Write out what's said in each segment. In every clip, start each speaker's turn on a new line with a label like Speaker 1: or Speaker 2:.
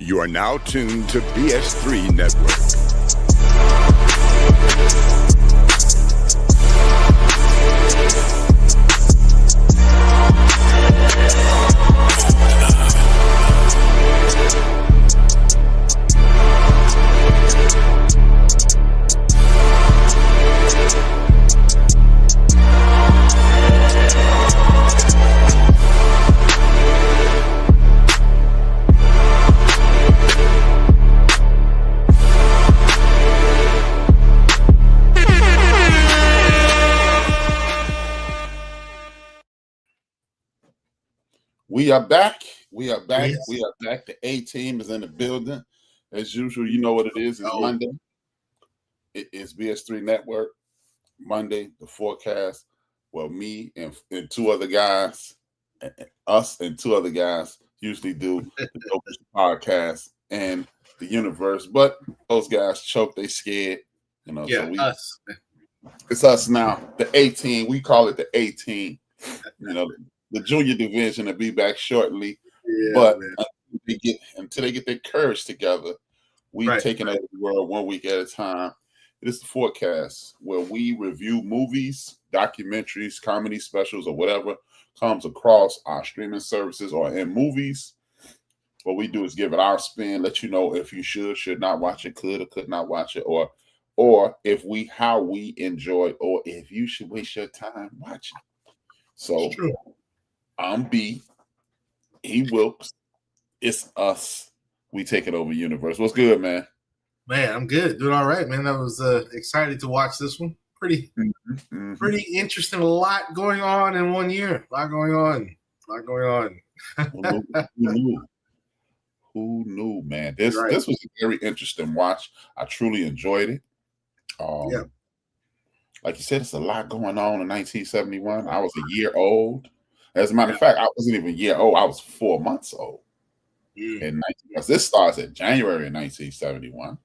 Speaker 1: You are now tuned to BS3 Network.
Speaker 2: We are back.
Speaker 3: Yes.
Speaker 2: We are back. The A team is in the building. As usual, you know what it is. It's Monday. It is BS3 Network. Monday, the Fourcast. Well, me and two other guys, us and two other guys usually do the dopest podcast and the universe. But those guys choke, they scared.
Speaker 3: So us.
Speaker 2: It's us now. The A team. We call it the A team. The junior division will be back shortly, but until they get their courage together, we've taken over the world 1 week at a time. It is the Fourcast, where we review movies, documentaries, comedy specials, or whatever comes across our streaming services or in movies. What we do is give it our spin, let you know if you should not watch it, could or could not watch it, or how we enjoy, or if you should waste your time watching. So. I'm B. He Wilkes. It's us. We take it over universe. What's good, man?
Speaker 3: Man, I'm good. Doing all right, man. I was excited to watch this one. Pretty interesting. A lot going on in 1 year. A lot going on.
Speaker 2: Who knew, man? This was a very interesting watch. I truly enjoyed it. Like you said, it's a lot going on in 1971. I was a year old. As a matter of fact, I wasn't even a year old. I was 4 months old. This starts in January of 1971.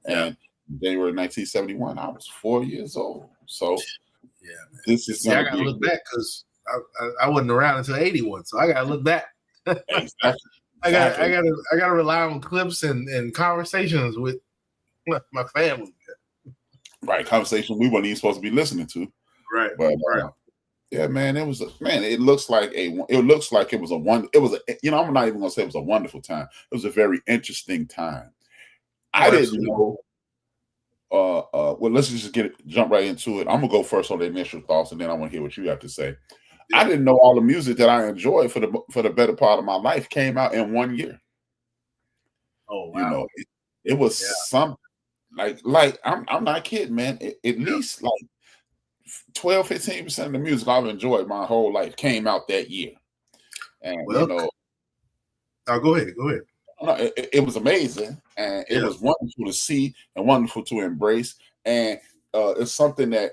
Speaker 2: And January 1971, I was 4 years old. So, this is
Speaker 3: I got to look back because I wasn't around until 81. So, I got to look back.
Speaker 2: Exactly.
Speaker 3: I got to rely on clips and conversations with my family.
Speaker 2: Right. Conversation we weren't even supposed to be listening to.
Speaker 3: Right.
Speaker 2: But, yeah, man, it looks like it was I'm not even gonna say it was a wonderful time. It was a very interesting time. I didn't know. Well, let's just jump right into it. I'm gonna go first on the initial thoughts, and then I want to hear what you have to say. Yeah. I didn't know all the music that I enjoyed for the better part of my life came out in 1 year.
Speaker 3: Oh wow!
Speaker 2: It was something like I'm not kidding, man. At least like 12-15% of the music I've enjoyed my whole life came out that year. And
Speaker 3: go ahead.
Speaker 2: It was amazing, and it was wonderful to see and wonderful to embrace. And it's something that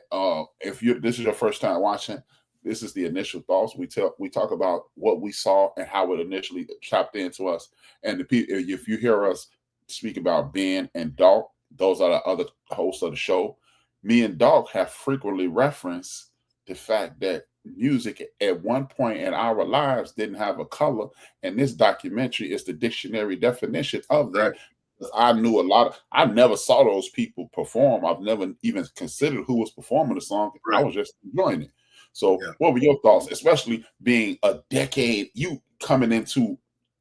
Speaker 2: if this is your first time watching, this is the initial thoughts. We talk about what we saw and how it initially chopped into us. And if you hear us speak about Ben and Doc, those are the other hosts of the show. Me and Doc have frequently referenced the fact that music at one point in our lives didn't have a color, and this documentary is the dictionary definition of that. I never saw those people perform. I've never even considered who was performing the song. I was just enjoying it. So what were your thoughts, especially being a decade, you coming into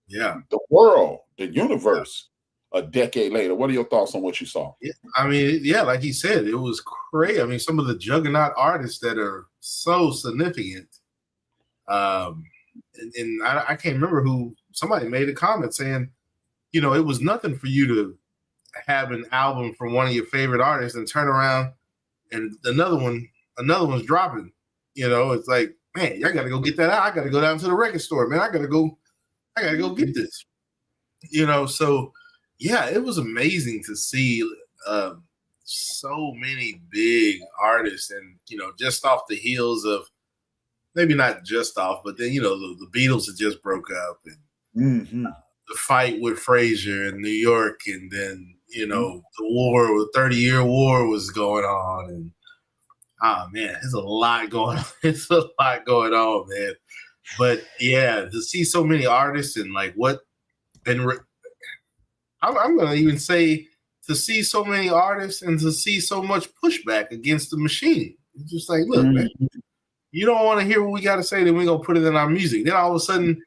Speaker 2: the world, the universe, a decade later? What are your thoughts on what you saw?
Speaker 3: Like he said, it was crazy. I mean, some of the juggernaut artists that are so significant. And I can't remember who. Somebody made a comment saying, it was nothing for you to have an album from one of your favorite artists and turn around and another one's dropping. It's like, man, I got to go get that out. I got to go down to the record store, man. I got to go get this. So. Yeah, it was amazing to see so many big artists, and just off the heels of, maybe not just off, but then the Beatles had just broke up, and the fight with Frazier in New York, and then the war, the 30-year war was going on, and there's a lot going on. It's a lot going on, man. But to see so many artists and like what, and I'm going to even say to see so many artists and to see so much pushback against the machine. It's just like, look, man, you don't want to hear what we got to say, then we're going to put it in our music. Then all of a sudden,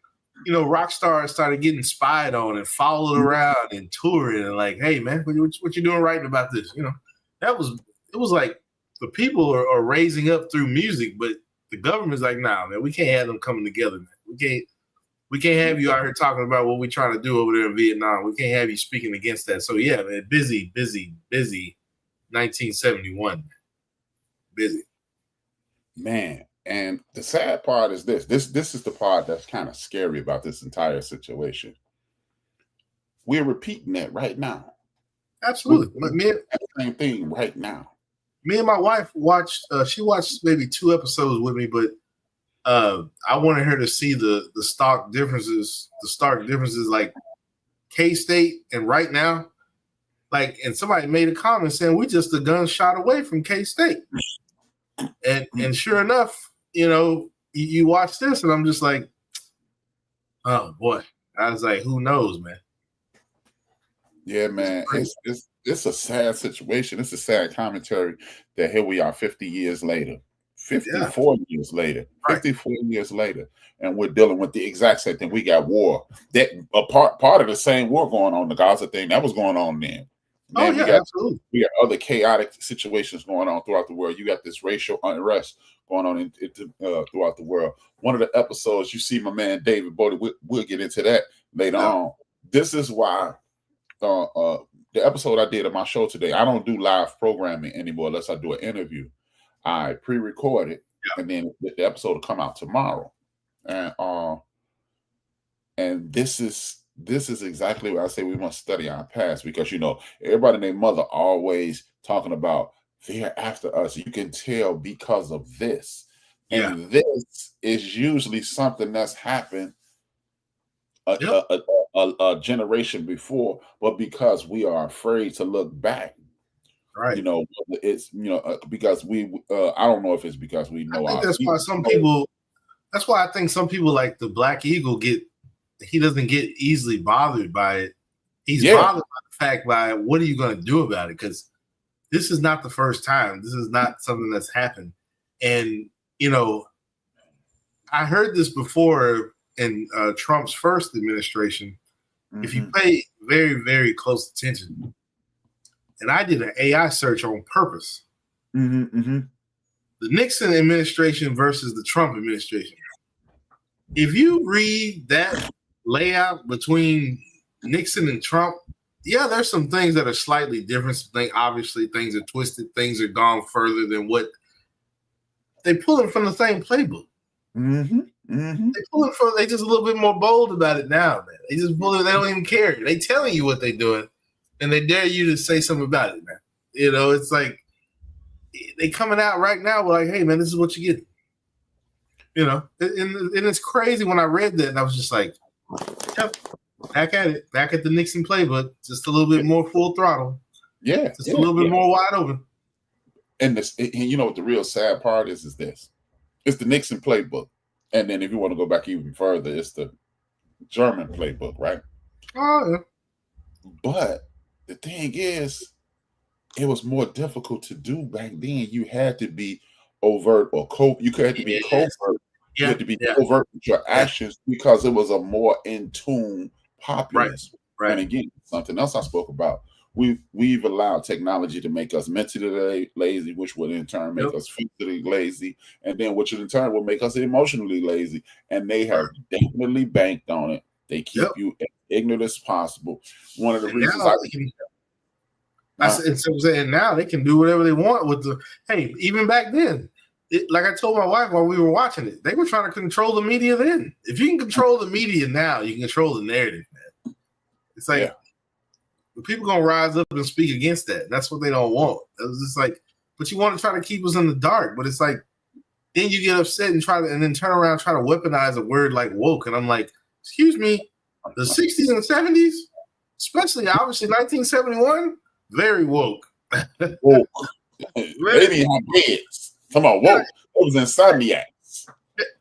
Speaker 3: rock stars started getting spied on and followed around and touring and like, hey, man, what you doing writing about this? It was like the people are raising up through music, but the government's like, nah, man, we can't have them coming together, man. We can't have you out here talking about what we're trying to do over there in Vietnam. We can't have you speaking against that. So yeah, man, busy 1971. Busy.
Speaker 2: Man, and the sad part is this is the part that's kind of scary about this entire situation. We're repeating that right now.
Speaker 3: Absolutely.
Speaker 2: The same thing right now.
Speaker 3: Me and my wife watched, she watched maybe 2 episodes with me, but I wanted her to see the stark differences like K-State and right now. Like, and somebody made a comment saying we're just a gunshot away from K-State. And sure enough, you watch this and I'm just like, oh boy. I was like, who knows, man?
Speaker 2: Yeah, man. It's a sad situation. It's a sad commentary that here we are 50 years later. 54 years later, 54 years later, and we're dealing with the exact same thing. We got war. That a part of the same war going on, the Gaza thing that was going on then.
Speaker 3: Absolutely.
Speaker 2: We got other chaotic situations going on throughout the world. You got this racial unrest going on throughout the world. One of the episodes, you see my man David Bodie. We'll get into that later on. This is why the episode I did of my show today, I don't do live programming anymore unless I do an interview. I pre-record it, and then the episode will come out tomorrow. And this is exactly what I say we must study our past, because everybody and their mother always talking about they're after us. You can tell because of this. And this is usually something that's happened a generation before, but because we are afraid to look back.
Speaker 3: Right.
Speaker 2: It's because we I don't know if it's because we know.
Speaker 3: I think that's why I think some people like the Black Eagle he doesn't get easily bothered by it. He's bothered by the fact by what are you going to do about it? Because this is not the first time. This is not something that's happened. And I heard this before in Trump's first administration. Mm-hmm. If you pay very, very close attention. And I did an AI search on purpose. The Nixon administration versus the Trump administration. If you read that layout between Nixon and Trump, there's some things that are slightly different. Obviously, things are twisted. Things are gone further than what they pulling from the same playbook. They pulling from. They just a little bit more bold about it now, man. They just pulling. They don't even care. They telling you what they're doing. And they dare you to say something about it, man. It's like they coming out right now. We're like, hey, man, this is what you get. And it's crazy when I read that, and I was just like, yep, back at the Nixon playbook, just a little bit more full throttle. A little bit more wide open.
Speaker 2: And what the real sad part is this. It's the Nixon playbook. And then if you want to go back even further, it's the German playbook, right?
Speaker 3: Oh, yeah.
Speaker 2: But the thing is, it was more difficult to do back then. You had to be overt or you had to be covert. You had to be covert with your actions because it was a more in tune populace. Right. And again, something else I spoke about. We've allowed technology to make us mentally lazy, which would in turn make us physically lazy, and then which in turn will make us emotionally lazy. And they have definitely banked on it. They keep you as ignorant as possible. One of the reasons
Speaker 3: now they can do whatever they want with even back then, like I told my wife while we were watching it, they were trying to control the media then. If you can control the media now, you can control the narrative, man. It's like the people gonna rise up and speak against that. That's what they don't want. It was just like, but you want to try to keep us in the dark, but it's like then you get upset and then turn around and try to weaponize a word like woke, and I'm like, excuse me, the 60s and 70s, especially obviously 1971, very woke.
Speaker 2: Woke. Maybe in beds. Come on, woke. It was insomniacs.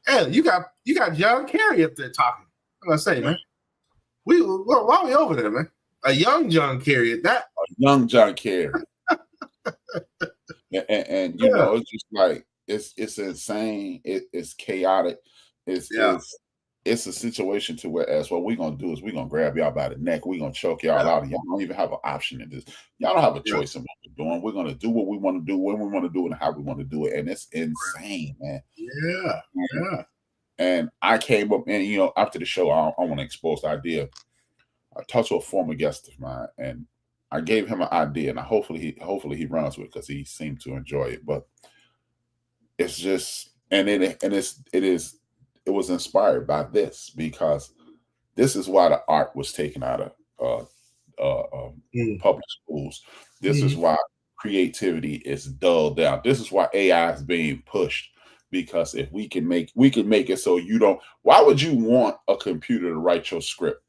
Speaker 3: Yeah, you got John Kerry up there talking. I'm gonna say, man. Why are we over there, man? a young John Kerry at that.
Speaker 2: A young John Kerry. and you know, it's just like it's insane. It's chaotic. It's it's a situation to where as what we're gonna do is we're gonna grab y'all by the neck, we're gonna choke y'all out, and y'all don't even have an option in this. Y'all don't have a choice in what we're doing. We're gonna do what we want to do, when we want to do it, and how we want to do it. And it's insane, man.
Speaker 3: Yeah.
Speaker 2: And I came up and, you know, after the show, I want to expose the idea. I talked to a former guest of mine, and I gave him an idea, and hopefully he runs with it because he seemed to enjoy it. But it's just, it was inspired by this, because this is why the art was taken out of public schools. This is why creativity is dulled down. This is why AI is being pushed, because if we can make it so you don't. Why would you want a computer to write your script?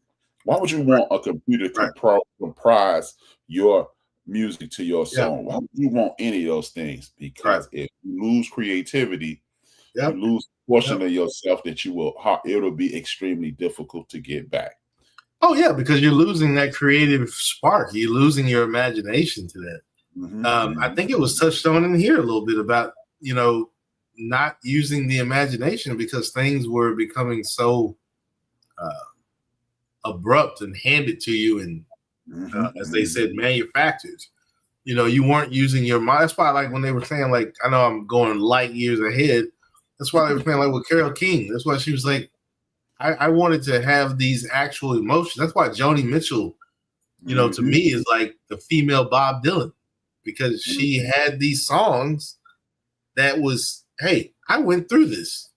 Speaker 2: Why would you want a computer to comprise your music to your song? Why would you want any of those things? Because if you lose creativity, you lose a portion of yourself that it'll be extremely difficult to get back.
Speaker 3: Oh yeah, because you're losing that creative spark. You're losing your imagination to that. I think it was touched on in here a little bit about, you know, not using the imagination because things were becoming so abrupt and handed to you, and as they said, manufactured. You know, you weren't using your mind. That's why, like, when they were saying, like, I know I'm going light years ahead. That's why they were saying, like, with Carole King. That's why she was like, I wanted to have these actual emotions. That's why Joni Mitchell, you know, to me is like the female Bob Dylan, because she had these songs that was, hey, I went through this.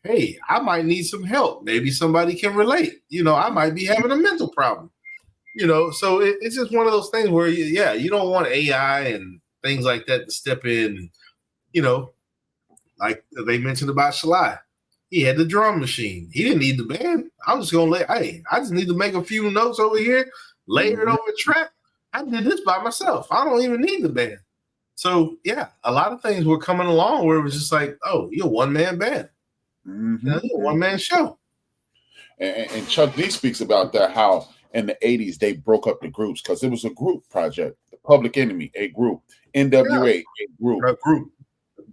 Speaker 3: Hey, I might need some help. Maybe somebody can relate. You know, I might be having a mental problem. You know, so it's just one of those things where, you don't want AI and things like that to step in. You know, like they mentioned about Shalai. He had the drum machine. He didn't need the band. I'm just going to I just need to make a few notes over here, layer it over a track. I did this by myself. I don't even need the band. So, yeah, a lot of things were coming along where it was just like, oh, you're a one-man band. You know, you're a one-man show.
Speaker 2: And Chuck D speaks about that, how in the 80s they broke up the groups because it was a group project. The Public Enemy, a group. NWA, a group.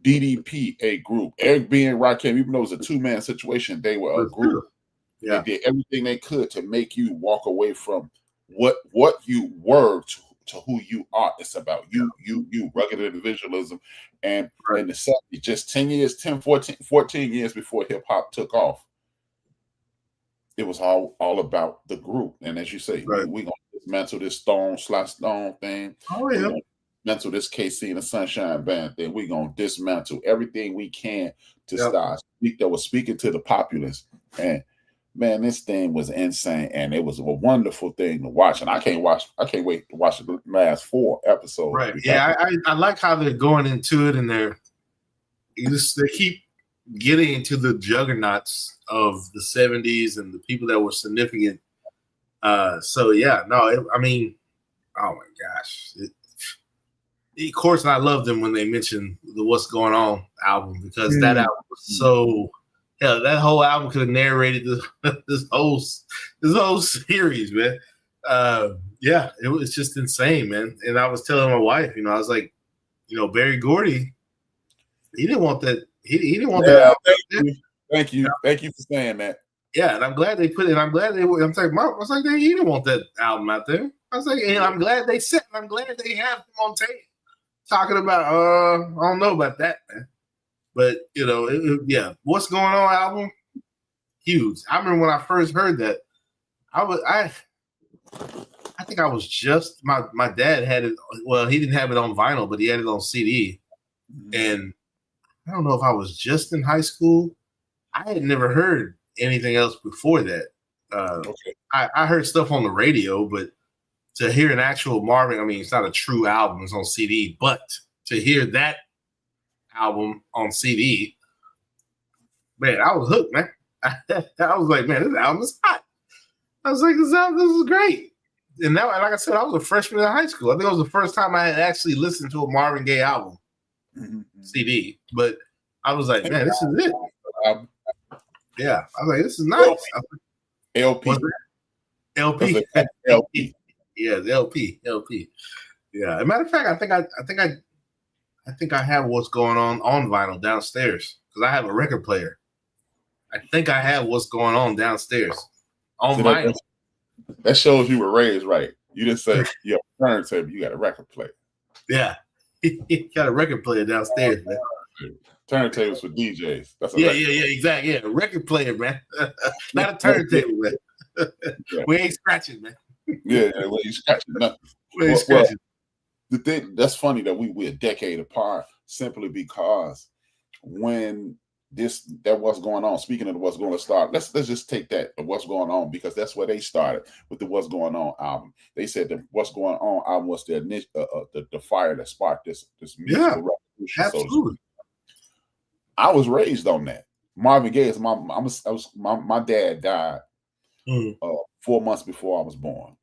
Speaker 2: DDP, a group. Eric B. and Rakim, even though it was a two-man situation, they were a group. They did everything they could to make you walk away from what you were to who you are. It's about you, rugged individualism. And in the 70s, just 14 years before hip-hop took off, it was all about the group. And as you say, we're going to dismantle this Stone thing.
Speaker 3: Oh, yeah.
Speaker 2: Dismantle this KC and the Sunshine Band thing. We're going to dismantle everything we can to start. That was speaking to the populace. And man, this thing was insane, and it was a wonderful thing to watch. And I can't wait to watch the last 4 episodes.
Speaker 3: Right? Yeah, I like how they're going into it, and they keep getting into the juggernauts of the 70s and the people that were significant. So yeah, no, I mean, oh my gosh. Of course, I loved them when they mentioned the What's Going On album, because that album was so. Hell, that whole album could have narrated this whole series, man. It was just insane, man. And I was telling my wife, you know, I was like, you know, Berry Gordy, he didn't want that. He didn't want that.
Speaker 2: Thank you for saying that.
Speaker 3: Yeah, and I'm glad they put it. I'm glad they. I'm like, Mark, I was like, he didn't want that album out there. I was like, and I'm glad they said. I'm glad they have him on tape talking about. I don't know about that, man. But, you know, What's Going On album, huge. I remember when I first heard that, I think I was just, my dad had it, well, he didn't have it on vinyl, but he had it on CD. And I don't know if I was just in high school. I had never heard anything else before that. I heard stuff on the radio, but to hear an actual Marvin, I mean, it's not a true album, it's on CD, but to hear that album on CD, man, I was hooked, man. I was like, man, this album is hot. I was like, this is great. And now, like I said, I was a freshman in high school. I think it was the first time I had actually listened to a Marvin Gaye album CD. But I was like, man, this is it. Yeah, I was like, this is nice.
Speaker 2: LP.
Speaker 3: LP.
Speaker 2: LP.
Speaker 3: Yeah, the LP. Yeah. As a matter of fact, I think I have What's Going On vinyl downstairs because I have a record player. I think I have What's Going On downstairs on vinyl.
Speaker 2: That shows you were raised right. You didn't say you have a turntable, you got a record player.
Speaker 3: Yeah. Got a record player downstairs, man.
Speaker 2: Turntables for DJs. That's
Speaker 3: exactly. Yeah, a record player, man. Not a turntable, man.
Speaker 2: Yeah.
Speaker 3: We ain't scratching, man.
Speaker 2: Yeah, we ain't scratching nothing.
Speaker 3: We ain't scratching.
Speaker 2: The thing that's funny that we're a decade apart simply because when that what's going on. Speaking of what's going to start, let's just take that what's going on because that's where they started with the What's Going On album. They said that What's Going On album was the fire that sparked this musical revolution.
Speaker 3: Absolutely.
Speaker 2: I was raised on that. Marvin Gaye is my dad died 4 months before I was born.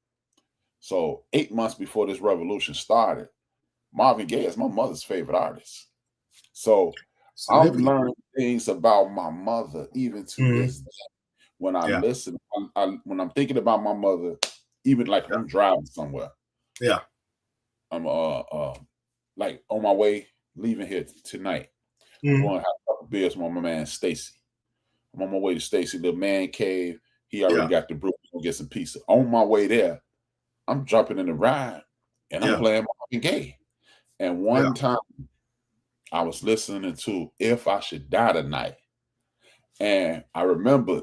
Speaker 2: So 8 months before this revolution started, Marvin Gaye is my mother's favorite artist. So I'm learning things about my mother even to this day. When I listen, when I'm thinking about my mother, even like I'm driving somewhere.
Speaker 3: Yeah.
Speaker 2: I'm like on my way leaving here tonight. I'm going to have a couple beers with my man Stacy. I'm on my way to Stacy, the man cave. He already got the brew. Gonna get some pizza. On my way there, I'm jumping in the ride and I'm playing Marvin Gaye. And one time I was listening to If I Should Die Tonight. And I remember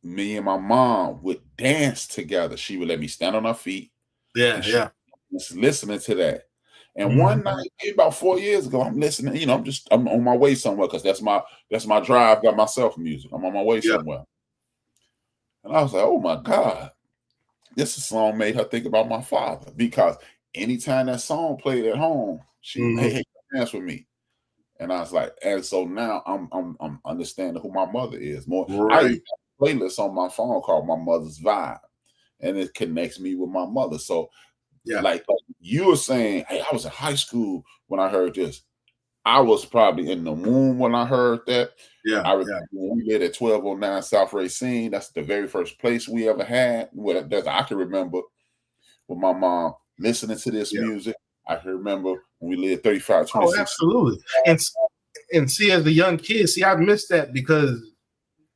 Speaker 2: me and my mom would dance together. She would let me stand on her feet. Just listening to that. And one night, about 4 years ago, I'm listening. I'm on my way somewhere because that's my drive. Got myself music. I'm on my way somewhere, and I was like, "Oh my God, this song made her think about my father." Because anytime that song played at home, she hey, dance with me, and I was like, and so now I'm understanding who my mother is more. I even have a playlist on my phone called My Mother's Vibe, and it connects me with my mother. So. Yeah, like you were saying, hey, I was in high school when I heard this. I was probably in the womb when I heard that. Yeah, I remember when we lived at 1209 South Racine. That's the very first place we ever had. I can remember with my mom listening to this music. I can remember when we lived 3526.
Speaker 3: Oh, absolutely. And see, as a young kid, I missed that because,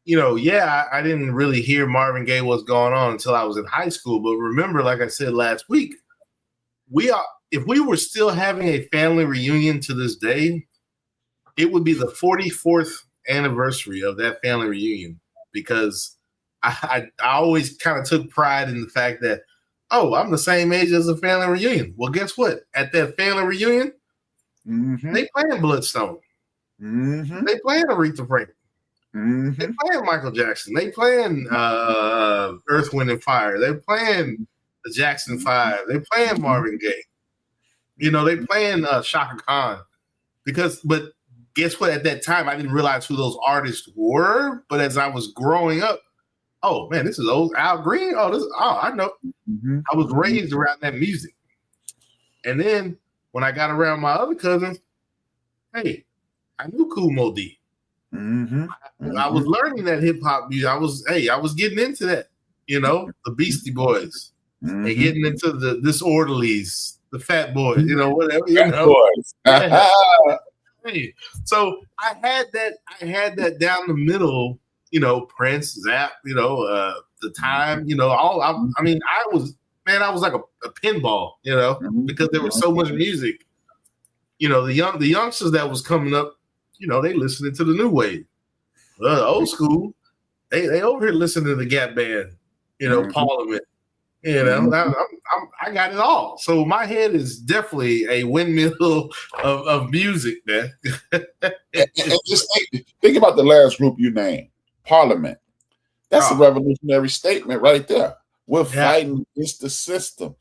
Speaker 3: I didn't really hear Marvin Gaye What's Going On until I was in high school. But remember, like I said last week, if we were still having a family reunion to this day, it would be the 44th anniversary of that family reunion because I always kind of took pride in the fact that, I'm the same age as a family reunion. Well, guess what? At that family reunion, they playing Bloodstone. They playing Aretha Franklin. They playing Michael Jackson. They playing Earth, Wind, and Fire. They playing the Jackson 5. They playing Marvin Gaye. They playing Shaka Khan. But guess what? At that time, I didn't realize who those artists were. But as I was growing up, oh man, this is old Al Green. I know. I was raised around that music. And then when I got around my other cousins, hey, I knew Kool Moe Dee. I was learning that hip hop music. I was getting into that. The Beastie Boys. And getting into the Disorderlies, the Fat Boys, whatever. Boys. Hey, so I had that down the middle. Prince, Zap. The Time. I was like a pinball. Because there was so much music. The youngsters that was coming up. They listening to the new wave. Old school. They over here listening to the Gap Band. Parliament. I got it all. So my head is definitely a windmill of music, man.
Speaker 2: and just think about the last group you named, Parliament. That's a revolutionary statement right there. We're fighting against the system.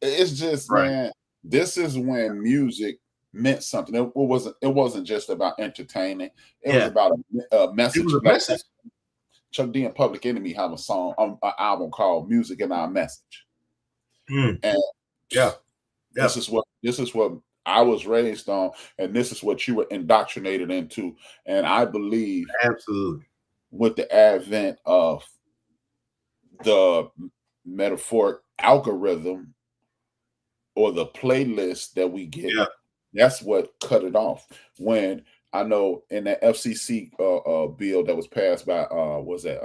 Speaker 2: It's just, man, this is when music meant something. It wasn't just about entertaining. It was about a message. It was a message. Chuck D and Public Enemy have an album called "Music and Our Message," and this is what I was raised on, and this is what you were indoctrinated into. And I believe,
Speaker 3: absolutely,
Speaker 2: with the advent of the metaphoric algorithm or the playlist that we get, that's what cut it off. When I know in the FCC bill that was passed by was that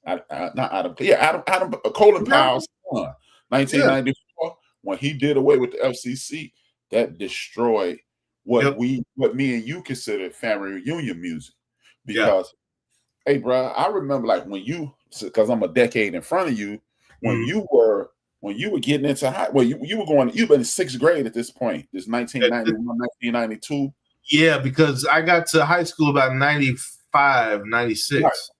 Speaker 2: not Adam, Adam Colin Powell's son, 1994, when he did away with the FCC, that destroyed what me and you consider family reunion music. Because hey, bro, I remember like when you, because I'm a decade in front of you, when you were getting into high, well, you were going, you've been in sixth grade at this point. This 1991, 1992.
Speaker 3: Yeah, because I got to high school about 95, 96.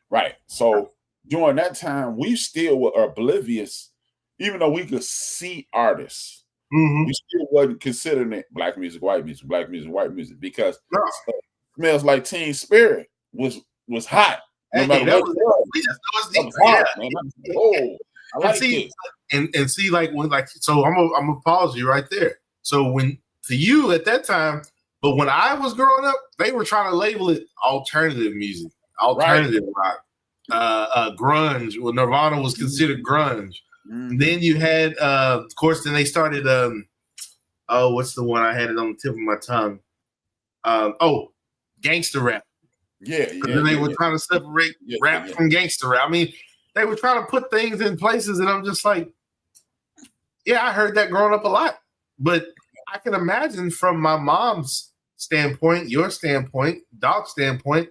Speaker 2: Right. So during that time, we still were oblivious, even though we could see artists. We still wasn't considering it black music, white music, black music, white music, because Smells Like Teen Spirit was hot. No matter what it was hot, man. Oh, I like it.
Speaker 3: And see, so I'm apology right there. So when to you at that time, but when I was growing up, they were trying to label it alternative music, alternative rock, grunge. Well, Nirvana was considered grunge. Then you had, of course, then they started. What's the one I had it on the tip of my tongue? Gangster rap. Then they were trying to separate rap from gangster rap. I mean, they were trying to put things in places, and I'm just like, yeah, I heard that growing up a lot. But I can imagine from my mom's standpoint, your standpoint, Doc's standpoint,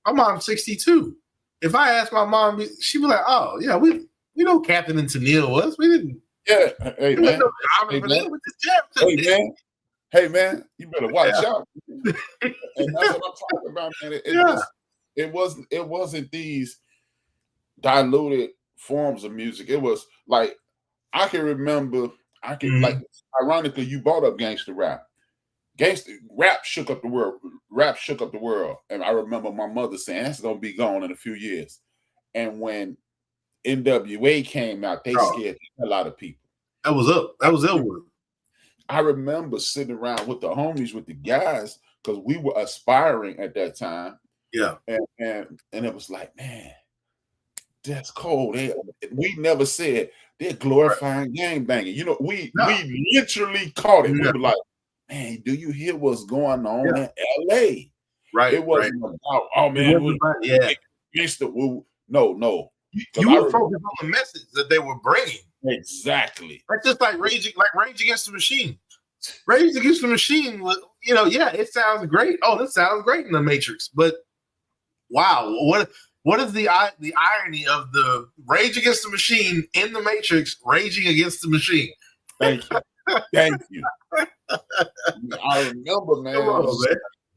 Speaker 3: my mom's 62. If I asked my mom, she'd be like, oh, yeah, we know Captain and Tennille was. We didn't.
Speaker 2: Yeah. Hey, man. Hey, man, you better watch out. And that's what I'm talking about, man. It wasn't these diluted forms of music. It was like, I can remember, like, ironically, you brought up gangster rap. Gangster rap shook up the world. Rap shook up the world. And I remember my mother saying, that's going to be gone in a few years. And when NWA came out, they scared a lot of people.
Speaker 3: That was up. That was ill work.
Speaker 2: I remember sitting around with the homies, with the guys, because we were aspiring at that time.
Speaker 3: Yeah.
Speaker 2: And it was like, man, that's cold. We never said they're glorifying gang banging. You know, we literally caught it. We were like, man, do you hear what's going on in LA?
Speaker 3: Right.
Speaker 2: It wasn't about, oh man, no.
Speaker 3: You were focused on the message that they were bringing.
Speaker 2: Exactly.
Speaker 3: Like just like Rage Against the Machine. Rage Against the Machine was, it sounds great. Oh, this sounds great in the Matrix. But wow, what is the irony of the Rage Against the Machine in the Matrix raging against the machine?
Speaker 2: Thank you. I remember, man,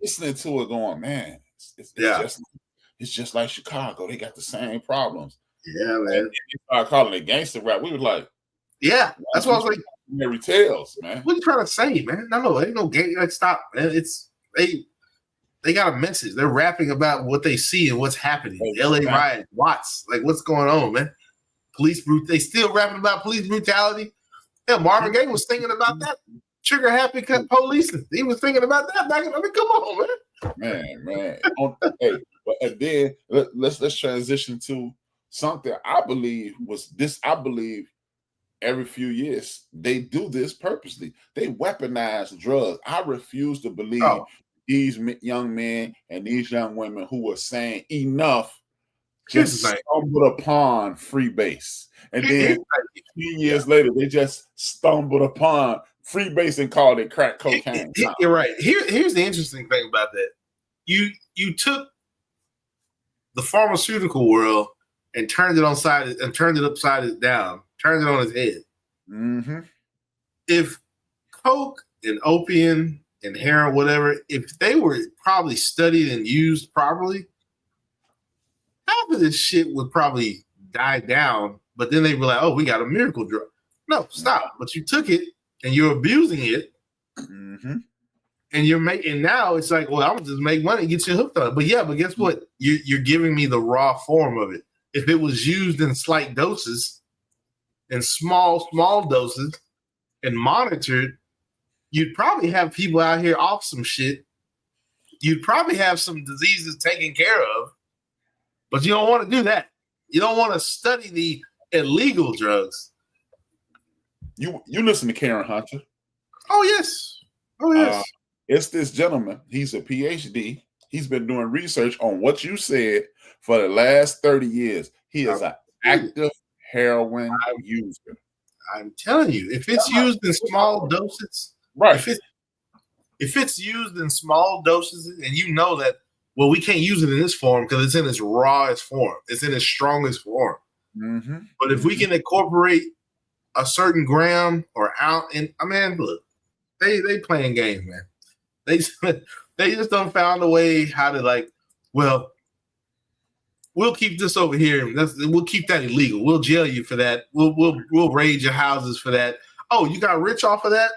Speaker 2: listening to it going, man, it's just like Chicago. They got the same problems.
Speaker 3: Yeah, man.
Speaker 2: And you start calling it gangster rap. We were like,
Speaker 3: yeah, that's what I was like.
Speaker 2: Mary Tales, man.
Speaker 3: What are you trying to say, man? No, ain't no gang. Like, stop, man. It's they got a message. They're rapping about what they see and what's happening. LA riot, Watts, like what's going on, man? They still rapping about police brutality. Yeah, Marvin Gaye was thinking about that. Trigger happy cut policing. He was thinking about that back in. I mean, come on, man.
Speaker 2: Man. Hey, but then let's transition to something I believe every few years they do this purposely. They weaponize drugs. I refuse to believe these young men and these young women who are saying enough just stumbled upon freebase. And then 15 years later, they just stumbled upon freebase and called it crack cocaine.
Speaker 3: You're right. Here's the interesting thing about that. You took the pharmaceutical world and turned it upside down, turned it on its head.
Speaker 2: Mm-hmm.
Speaker 3: If coke and opium and heroin, whatever, if they were probably studied and used properly, half of this shit would probably die down. But then they were like, "Oh, we got a miracle drug." No, stop. But you took it and you're abusing it.
Speaker 2: Mm-hmm.
Speaker 3: And you're making now it's like, well, I'm gonna just make money and get you hooked on it. But guess what? You're giving me the raw form of it. If it was used in slight doses, in small doses, and monitored, you'd probably have people out here off some shit. You'd probably have some diseases taken care of, but you don't want to do that. You don't want to study illegal drugs.
Speaker 2: You listen to Karen Hunter.
Speaker 3: Oh yes. Oh yes.
Speaker 2: It's this gentleman. He's a PhD. He's been doing research on what you said for the last 30 years. He is an active heroin user.
Speaker 3: I'm telling you, if it's used in small doses,
Speaker 2: right?
Speaker 3: If it's used in small doses, and you know that, well, we can't use it in this form because it's in its rawest form. It's in its strongest form.
Speaker 2: Mm-hmm.
Speaker 3: But if we can incorporate a certain gram or ounce, and I mean, look, they playing games, man. They just don't found a way how to like, well, we'll keep this over here. We'll keep that illegal. We'll jail you for that. We'll raid your houses for that. Oh, you got rich off of that?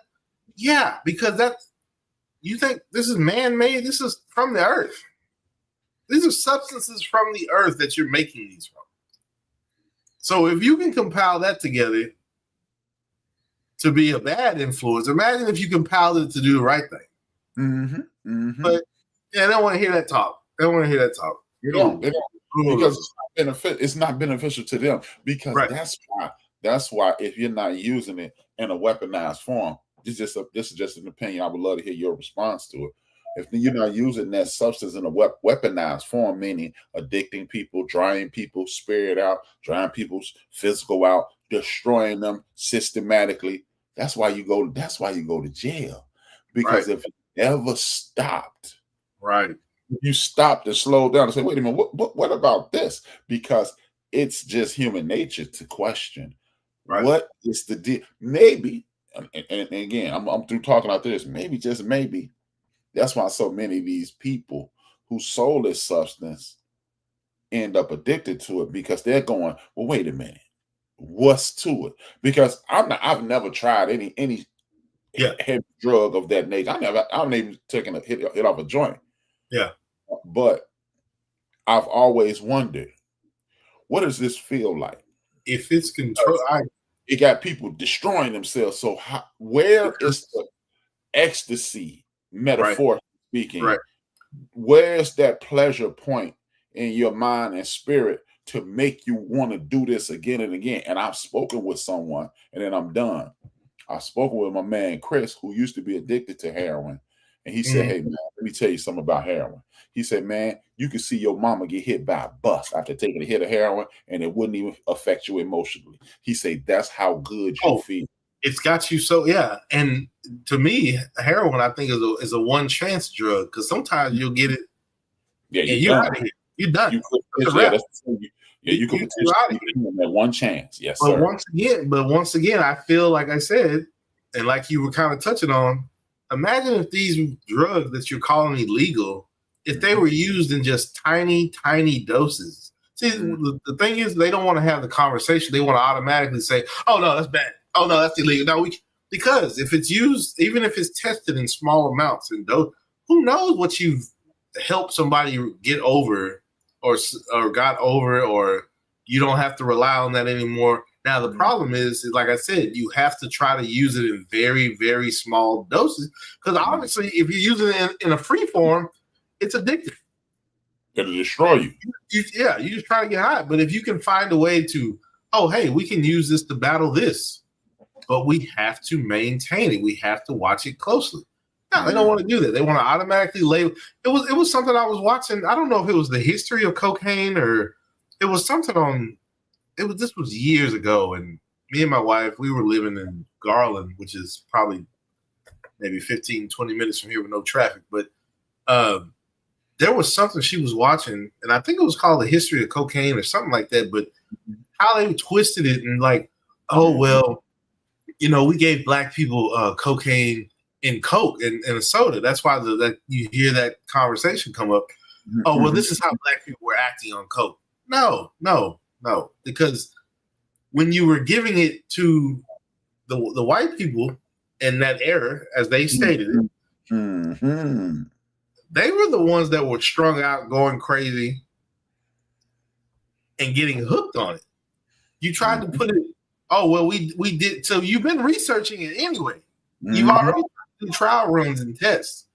Speaker 3: Yeah, because you think this is man-made? This is from the earth. These are substances from the earth that you're making these from. So if you can compile that together to be a bad influence, imagine if you compiled it to do the right thing.
Speaker 2: Mm-hmm. Mm-hmm.
Speaker 3: But yeah, they don't want to hear that talk. They don't want to hear that talk.
Speaker 2: They don't. Because it's not beneficial to them. Because that's why if you're not using it in a weaponized form, this is just an opinion. I would love to hear your response to it. If you're not using that substance in a weaponized form, meaning addicting people, drying people's spirit out, drying people's physical out, destroying them systematically, that's why you go to jail. Because if it ever stopped, if you stopped and slowed down and say, wait a minute, what about this? Because it's just human nature to question what is the deal. Maybe, and again, I'm through talking about this. Maybe, just maybe, that's why so many of these people who sold this substance end up addicted to it, because they're going, well, wait a minute, what's to it? Because I've never tried any heavy drug of that nature. I've even taken a hit off a joint. Yeah. But I've always wondered, what does this feel like?
Speaker 3: If it's control,
Speaker 2: it got people destroying themselves. So where is the ecstasy, metaphorically speaking? Where's that pleasure point in your mind and spirit to make you want to do this again and again? And I've spoken with someone, and then I'm done. I've spoken with my man Chris, who used to be addicted to heroin. And he said, hey, man, let me tell you something about heroin. He said, man, you can see your mama get hit by a bus after taking a hit of heroin, and it wouldn't even affect you emotionally. He said, that's how good you feel.
Speaker 3: It's got you so, yeah. And to me, heroin, I think, is a one chance drug, because sometimes you'll get it.
Speaker 2: Yeah,
Speaker 3: you're out of here. You're done.
Speaker 2: You could potentially get that one chance. Yes,
Speaker 3: but
Speaker 2: sir.
Speaker 3: Once again, I feel like I said, and like you were kind of touching on, imagine if these drugs that you're calling illegal, if they were used in just tiny, tiny doses. See, the thing is, they don't want to have the conversation. They want to automatically say, oh, no, that's bad. Oh, no, that's illegal. No, because if it's used, even if it's tested in small amounts and dose, who knows what you've helped somebody get over or got over, or you don't have to rely on that anymore. Now, the problem is, like I said, you have to try to use it in very, very small doses, because obviously if you're using it in a free form, it's addictive.
Speaker 2: It'll destroy you.
Speaker 3: You just try to get high. But if you can find a way to, oh, hey, we can use this to battle this, but we have to maintain it. We have to watch it closely. No, they don't want to do that. They want to automatically label. It was something I was watching. I don't know if it was the history of cocaine, or it was something on. This was years ago, and me and my wife, we were living in Garland, which is probably maybe 15, 20 minutes from here with no traffic. But there was something she was watching, and I think it was called The History of Cocaine or something like that. But how they twisted it, and like, oh, well, we gave black people cocaine in Coke and a soda. That's why that you hear that conversation come up. Oh, well, this is how black people were acting on Coke. No. Because when you were giving it to the white people in that era, as they stated it, they were the ones that were strung out, going crazy, and getting hooked on it. You tried to put it, oh, well, we did. So you've been researching it anyway. You've already done trial runs and tests.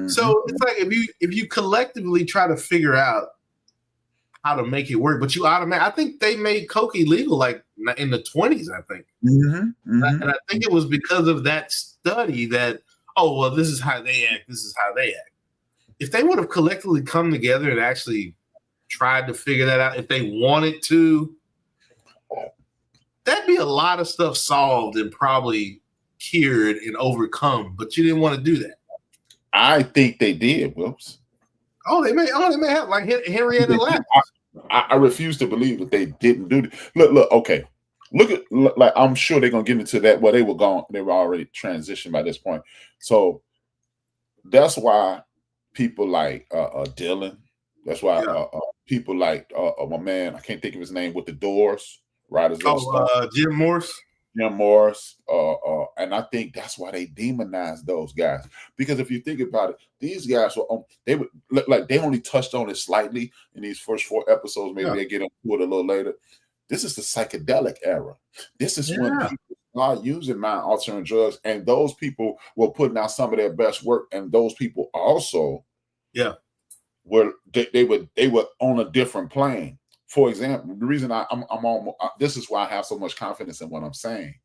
Speaker 3: So it's like if you collectively try to figure out how to make it work. But you I think they made coke illegal like in the 20s, I think. And I think it was because of that study that, oh, well, this is how they act. This is how they act. If they would have collectively come together and actually tried to figure that out, if they wanted to, that'd be a lot of stuff solved and probably cured and overcome. But you didn't want to do that.
Speaker 2: I think they did, Wilps.
Speaker 3: They may have like Henrietta Lacks.
Speaker 2: I refuse to believe that they didn't do it. Look, okay. Like I'm sure they're gonna get into that. Well, they were gone, they were already transitioned by this point. So that's why people like Dylan. That's why people like my man, I can't think of his name, with the Doors, Riders of the Storm.
Speaker 3: Jim Morris.
Speaker 2: Jim Morris, and I think that's why they demonized those guys. Because if you think about it, these guys were they only touched on it slightly in these first 4 episodes. Maybe they get into it a little later. This is the psychedelic era. This is when people are using mind-altering drugs, and those people were putting out some of their best work. And those people also, were on a different plane. For example, the reason I'm on this is why I have so much confidence in what I'm saying.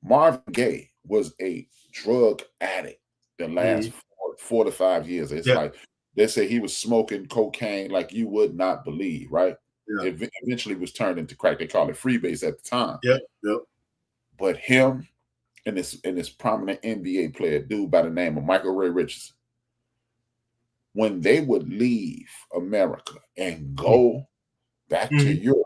Speaker 2: Marvin Gaye was a drug addict the last 4 to 5 years. It's like they say he was smoking cocaine like you would not believe, right? Yeah. It eventually was turned into crack. They called it freebase at the time.
Speaker 3: Yep.
Speaker 2: But him and this prominent NBA player, dude by the name of Michael Ray Richardson, when they would leave America and go back to Europe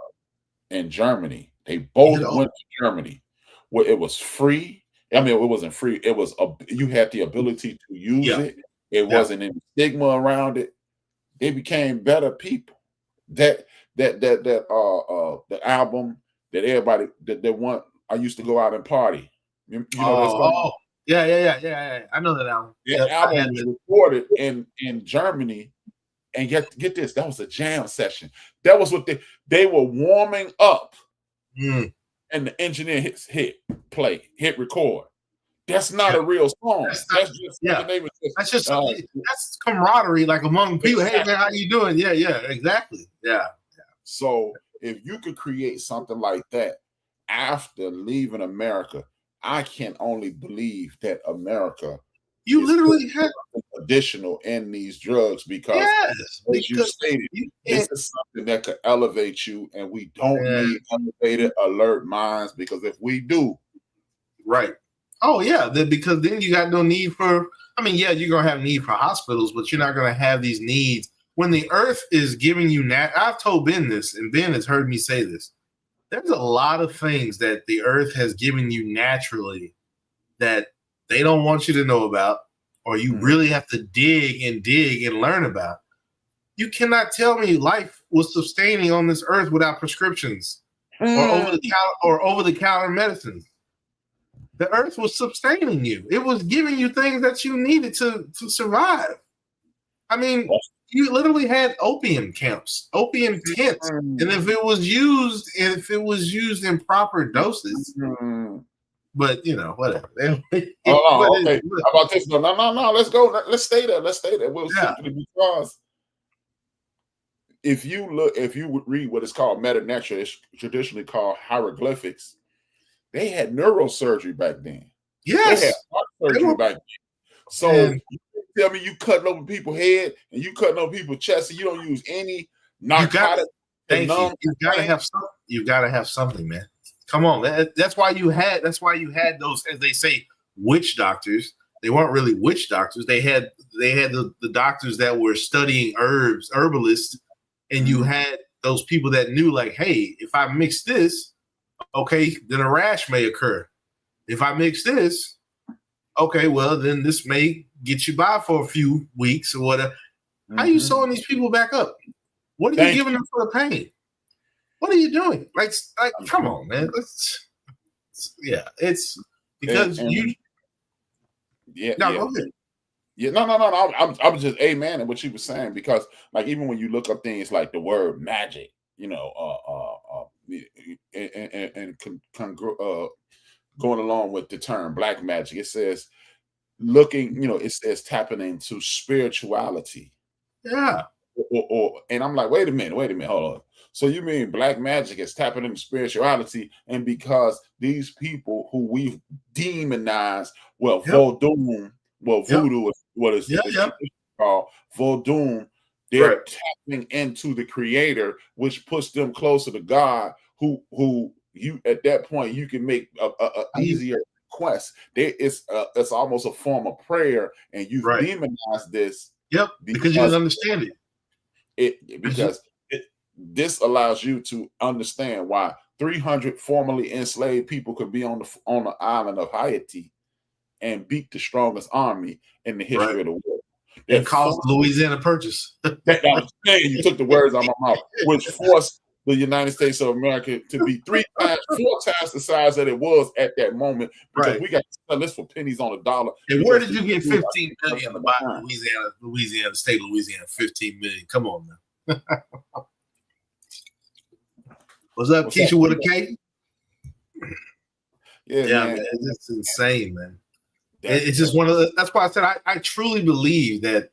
Speaker 2: and Germany, they both went to Germany where it was free. I mean, it wasn't free. It was you had the ability to use it. It wasn't any stigma around it. They became better people. The album that everybody that want. I used to go out and party. You know
Speaker 3: Yeah. I know that album.
Speaker 2: The album was recorded in Germany, and get this, that was a jam session. That was what they were warming up, and the engineer hit record. That's not a real song.
Speaker 3: That's camaraderie, like among people. Hey man, how you doing? Yeah, exactly. Yeah.
Speaker 2: So if you could create something like that after leaving America, I can only believe that America
Speaker 3: you literally have
Speaker 2: additional in these drugs because as you stated, this is something that could elevate you, and we don't need elevated alert minds, because if we do,
Speaker 3: because then you got no need for. I mean, you're gonna have need for hospitals, but you're not gonna have these needs when the earth is giving you. I've told Ben this, and Ben has heard me say this. There's a lot of things that the earth has given you naturally that they don't want you to know about, or you really have to dig and learn about. You cannot tell me life was sustaining on this earth without prescriptions or over the counter medicines. The earth was sustaining you. It was giving you things that you needed to survive. I mean, you literally had opium camps, opium tents, and if it was used in proper doses, but whatever.
Speaker 2: Okay. How about this? No. Let's go. Let's stay there. We'll simply because if you read what is called meta-nature, it's traditionally called hieroglyphics. They had neurosurgery back then.
Speaker 3: Yes,
Speaker 2: they had heart surgery back then. So. Tell me you cutting over people's head and you cutting over people's chest, and you don't use any narcotic.
Speaker 3: You gotta have something. You gotta have something, man. Come on, that's why you had those, as they say, witch doctors. They weren't really witch doctors. They had the doctors that were studying herbs, herbalists, and you had those people that knew, like, hey, if I mix this, okay, then a rash may occur. If I mix this, okay, well, then this may get you by for a few weeks or whatever. How are you sewing these people back up? What are you giving them for the pain? What are you doing? Like come on, man. It's because
Speaker 2: go ahead. No. I was just amen at what you were saying, because like even when you look up things like the word magic, and going along with the term black magic, it says it says tapping into spirituality.
Speaker 3: Yeah.
Speaker 2: And I'm like, wait a minute, hold on. So you mean black magic is tapping into spirituality, and because these people who we've demonized, voodoo is what is called voodoo, they're tapping into the creator, which puts them closer to God, who you at that point you can make a easier request. It's almost a form of prayer, and you've demonized this.
Speaker 3: Yep, because you didn't understand
Speaker 2: it. This allows you to understand why 300 formerly enslaved people could be on the island of Haiti and beat the strongest army in the history of the world.
Speaker 3: It caused Louisiana Purchase.
Speaker 2: That I was saying, you took the words out of my mouth, which forced the United States of America to be 4 times the size that it was at that moment, because we got to sell this for pennies on a dollar.
Speaker 3: And where did you get 15 million to buy Louisiana, state of Louisiana, 15 million? Come on now. What's up, Keisha with a K? Yeah, man. It's insane, man. It's just one of the. That's why I said I truly believe that.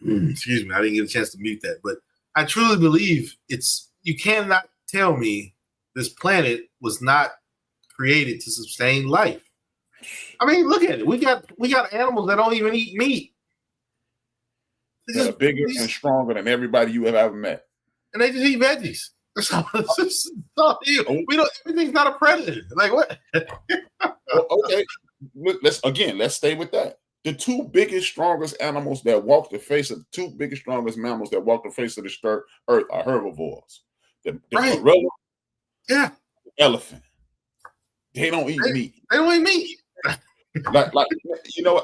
Speaker 3: Excuse me, I didn't get a chance to mute that, but I truly believe you cannot tell me this planet was not created to sustain life. I mean, look at it. We got animals that don't even eat meat.
Speaker 2: They're bigger and stronger than everybody you have ever met,
Speaker 3: and they just eat veggies. Everything's not a predator. Like what?
Speaker 2: Okay, let's stay with that. The two biggest, strongest animals that walk the face of the biggest, strongest mammals that walk the face of the earth are herbivores. The gorilla, the elephant. They don't eat meat.
Speaker 3: They don't eat meat.
Speaker 2: like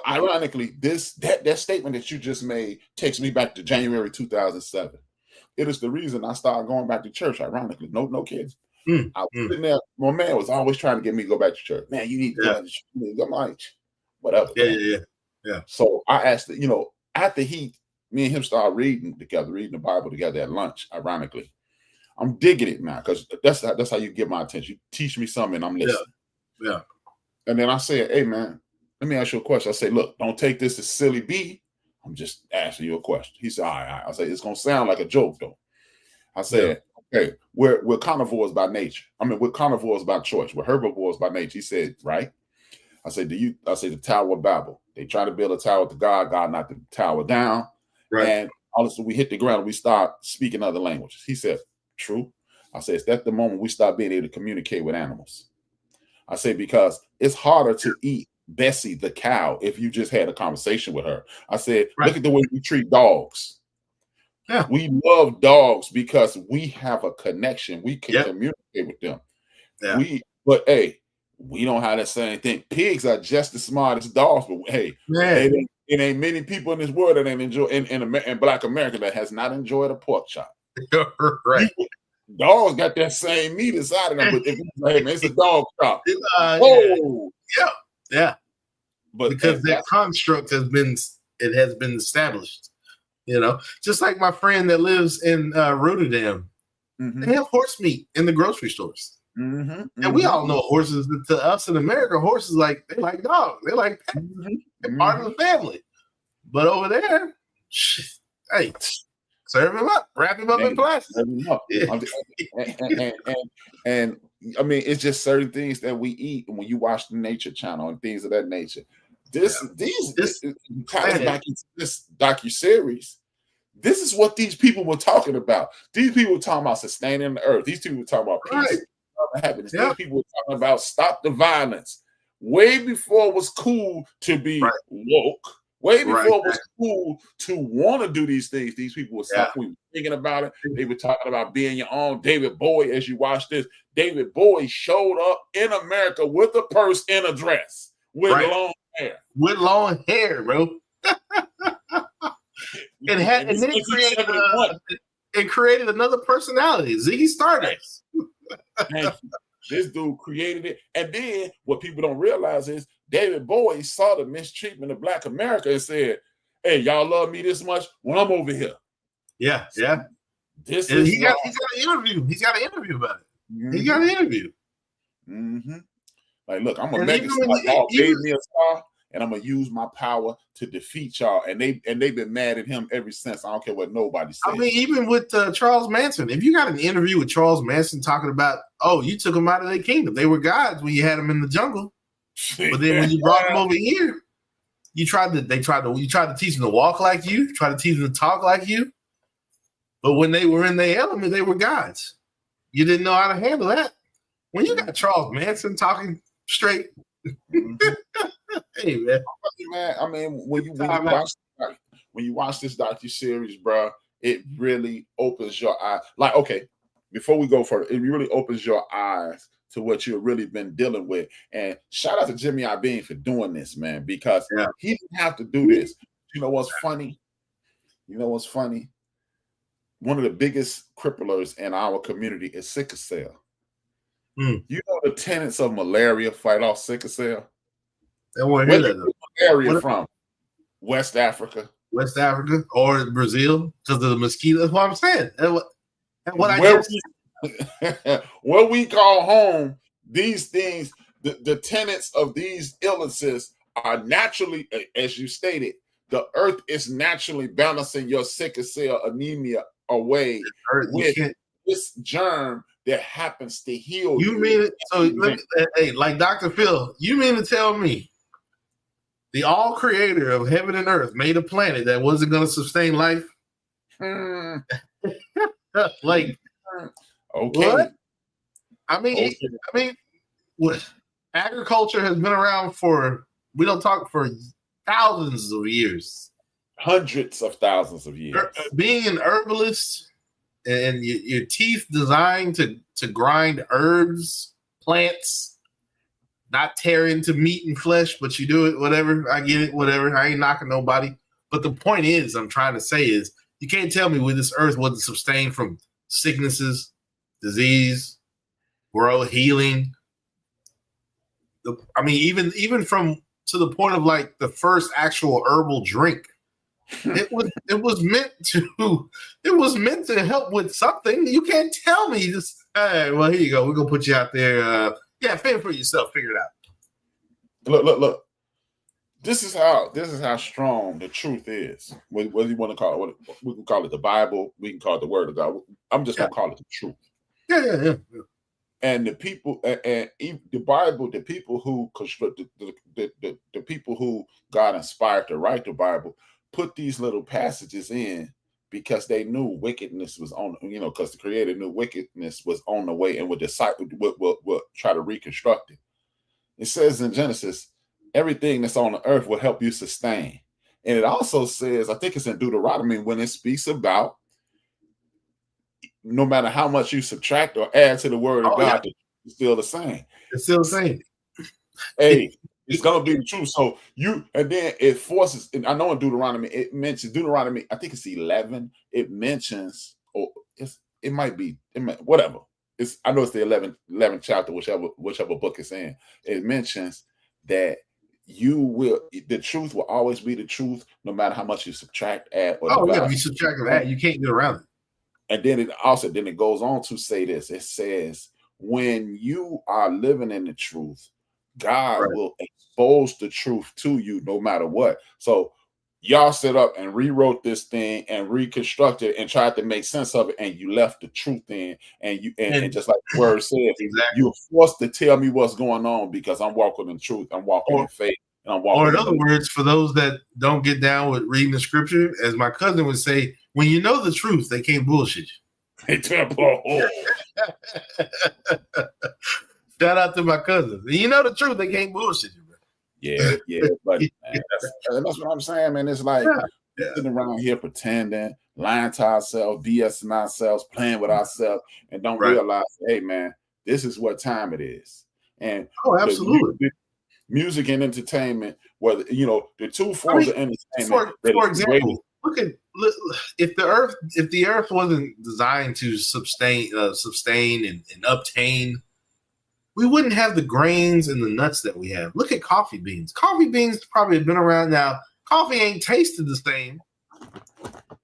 Speaker 2: ironically, that statement that you just made takes me back to January 2007. It is the reason I started going back to church. Ironically, no kids. I was sitting there. My man was always trying to get me to go back to church. Man, you need to go to church. I'm like, whatever. Yeah. So I asked, after me and him started reading the Bible together at lunch. Ironically, I'm digging it now because that's how you get my attention. You teach me something, and I'm listening.
Speaker 3: Yeah.
Speaker 2: And then I said, hey man, let me ask you a question. I say, look, don't take this as silly B. I'm just asking you a question. He said, all right. I said, it's gonna sound like a joke though. I said, okay, we're carnivores by nature. I mean, we're carnivores by choice. We're herbivores by nature. He said, right? I said, the Tower of Babel. They try to build a tower to God knocked the tower down. Right. And all of a sudden we hit the ground and we start speaking other languages. He said, true. I said, it's at the moment we start being able to communicate with animals. I say, because it's harder to eat Bessie the cow if you just had a conversation with her. I said, look at the way we treat dogs. Yeah. We love dogs because we have a connection. We can communicate with them. Yeah. We don't have that same thing. Pigs are just as smart as dogs, but hey, it ain't many people in this world that ain't enjoy in Black America that has not enjoyed a pork chop.
Speaker 3: Right.
Speaker 2: Dogs got that same meat inside of them, but if you say, hey, man, it's a dog chop.
Speaker 3: Yeah. But because that construct has been established. Just like my friend that lives in Rotterdam, they have horse meat in the grocery stores. And we all know horses. To us in America, horses they like dogs. They like pets. They're part of the family. But over there, hey, serve him up, wrap him up in plastic.
Speaker 2: And I mean, it's just certain things that we eat when you watch the Nature Channel and things of that nature. This ties back into this docuseries. This is what these people were talking about. These people were talking about sustaining the earth. These people were talking about peace, happiness. These people were talking about stop the violence. Way before it was cool to be woke. Way before it was cool to want to do these things. These people were thinking about it. They were talking about being your own. David Bowie, as you watch this, David Bowie showed up in America with a purse and a dress with long hair.
Speaker 3: With long hair, bro. And then it created another personality, Ziggy Stardust.
Speaker 2: This dude created it. And then what people don't realize is David Bowie saw the mistreatment of Black America and said, hey, y'all love me this much? Well, I'm over here.
Speaker 3: Yeah.
Speaker 2: He's got
Speaker 3: an interview. He's got an interview about it. He got an interview.
Speaker 2: Like, look, I'm a megastar. Y'all gave me a star, and I'm gonna use my power to defeat y'all. And they've been mad at him ever since. I don't care what nobody says.
Speaker 3: I mean, even with Charles Manson, if you got an interview with Charles Manson talking about, oh, you took them out of their kingdom, they were gods when you had them in the jungle, but then when you brought them over here, you tried to teach them to walk like you, tried to teach them to talk like you, but when they were in their element, they were gods. You didn't know how to handle that. When you got Charles Manson talking straight, hey man,
Speaker 2: I mean, when you watch this docuseries, bro, it really opens your eye. Like, okay, before we go further, it really opens your eyes to what you've really been dealing with. And shout out to Jimmy Iovine for doing this, man, because he didn't have to do this. You know what's funny? One of the biggest cripplers in our community is sickle cell. You know the tenets of malaria fight off sickle cell? Where did you get malaria from? West Africa
Speaker 3: or Brazil because of the mosquito. That's what I'm saying.
Speaker 2: What we call home, these things, the tenets of these illnesses are naturally, as you stated, the earth is naturally balancing your sickle cell anemia away with this germ that happens to heal you.
Speaker 3: You mean it? So, hey, like Dr. Phil, you mean to tell me the all creator of heaven and earth made a planet that wasn't going to sustain life? Like,
Speaker 2: okay.
Speaker 3: What? I mean, what? Agriculture has been around for thousands of years.
Speaker 2: Hundreds of thousands of years.
Speaker 3: Being an herbalist and your teeth designed to grind herbs, plants, not tear into meat and flesh, but you do it, whatever. I get it, whatever. I ain't knocking nobody. But the point is, I'm trying to say is, you can't tell me where this earth wasn't sustained from sicknesses, disease, growth, healing. I mean, even from to the point of like the first actual herbal drink. It was meant to help with something. You can't tell me just, hey, well, here you go. We're gonna put you out there. Fend for yourself, figure it out.
Speaker 2: Look. This is how strong the truth is. Whether you want to call it, we can call it the Bible, we can call it the Word of God. I'm just gonna call it the truth.
Speaker 3: Yeah.
Speaker 2: And the people, and the Bible, the people who constructed the people who God inspired to write the Bible, put these little passages in because they knew wickedness was on, because the Creator knew wickedness was on the way and would try to reconstruct it. It says in Genesis, everything that's on the earth will help you sustain. And it also says, I think it's in Deuteronomy, when it speaks about no matter how much you subtract or add to the word of God, it's still the same.
Speaker 3: It's still the same.
Speaker 2: Hey, it's gonna be the truth. So and then it forces, and I know in Deuteronomy, it mentions Deuteronomy, I think it's 11. It mentions, it might be whatever. I know it's the 11th chapter, whichever book it's in. It mentions that the truth will always be the truth, no matter how much you subtract, add, or divide.
Speaker 3: You subtract that, you can't get around it.
Speaker 2: And then it goes on to say this. It says, when you are living in the truth, God will expose the truth to you no matter what. So y'all set up and rewrote this thing and reconstructed and tried to make sense of it, and you left the truth in, and just like the word says, you're forced to tell me what's going on because I'm walking in truth, I'm walking in faith, and I'm walking.
Speaker 3: Or in other words, for those that don't get down with reading the scripture, as my cousin would say, when you know the truth, they can't bullshit you. Shout out to my cousin. You know the truth, they can't bullshit you, bro.
Speaker 2: Yeah, but man, that's what I'm saying, man. It's like sitting around here pretending, lying to ourselves, BSing ourselves, playing with ourselves, and don't realize, hey, man, this is what time it is. And
Speaker 3: absolutely.
Speaker 2: Music and entertainment, whether the two forms of entertainment.
Speaker 3: For example, look at if the earth wasn't designed to sustain and obtain, we wouldn't have the grains and the nuts that we have. Look at coffee beans. Coffee beans probably have been around now. Coffee ain't tasted the same,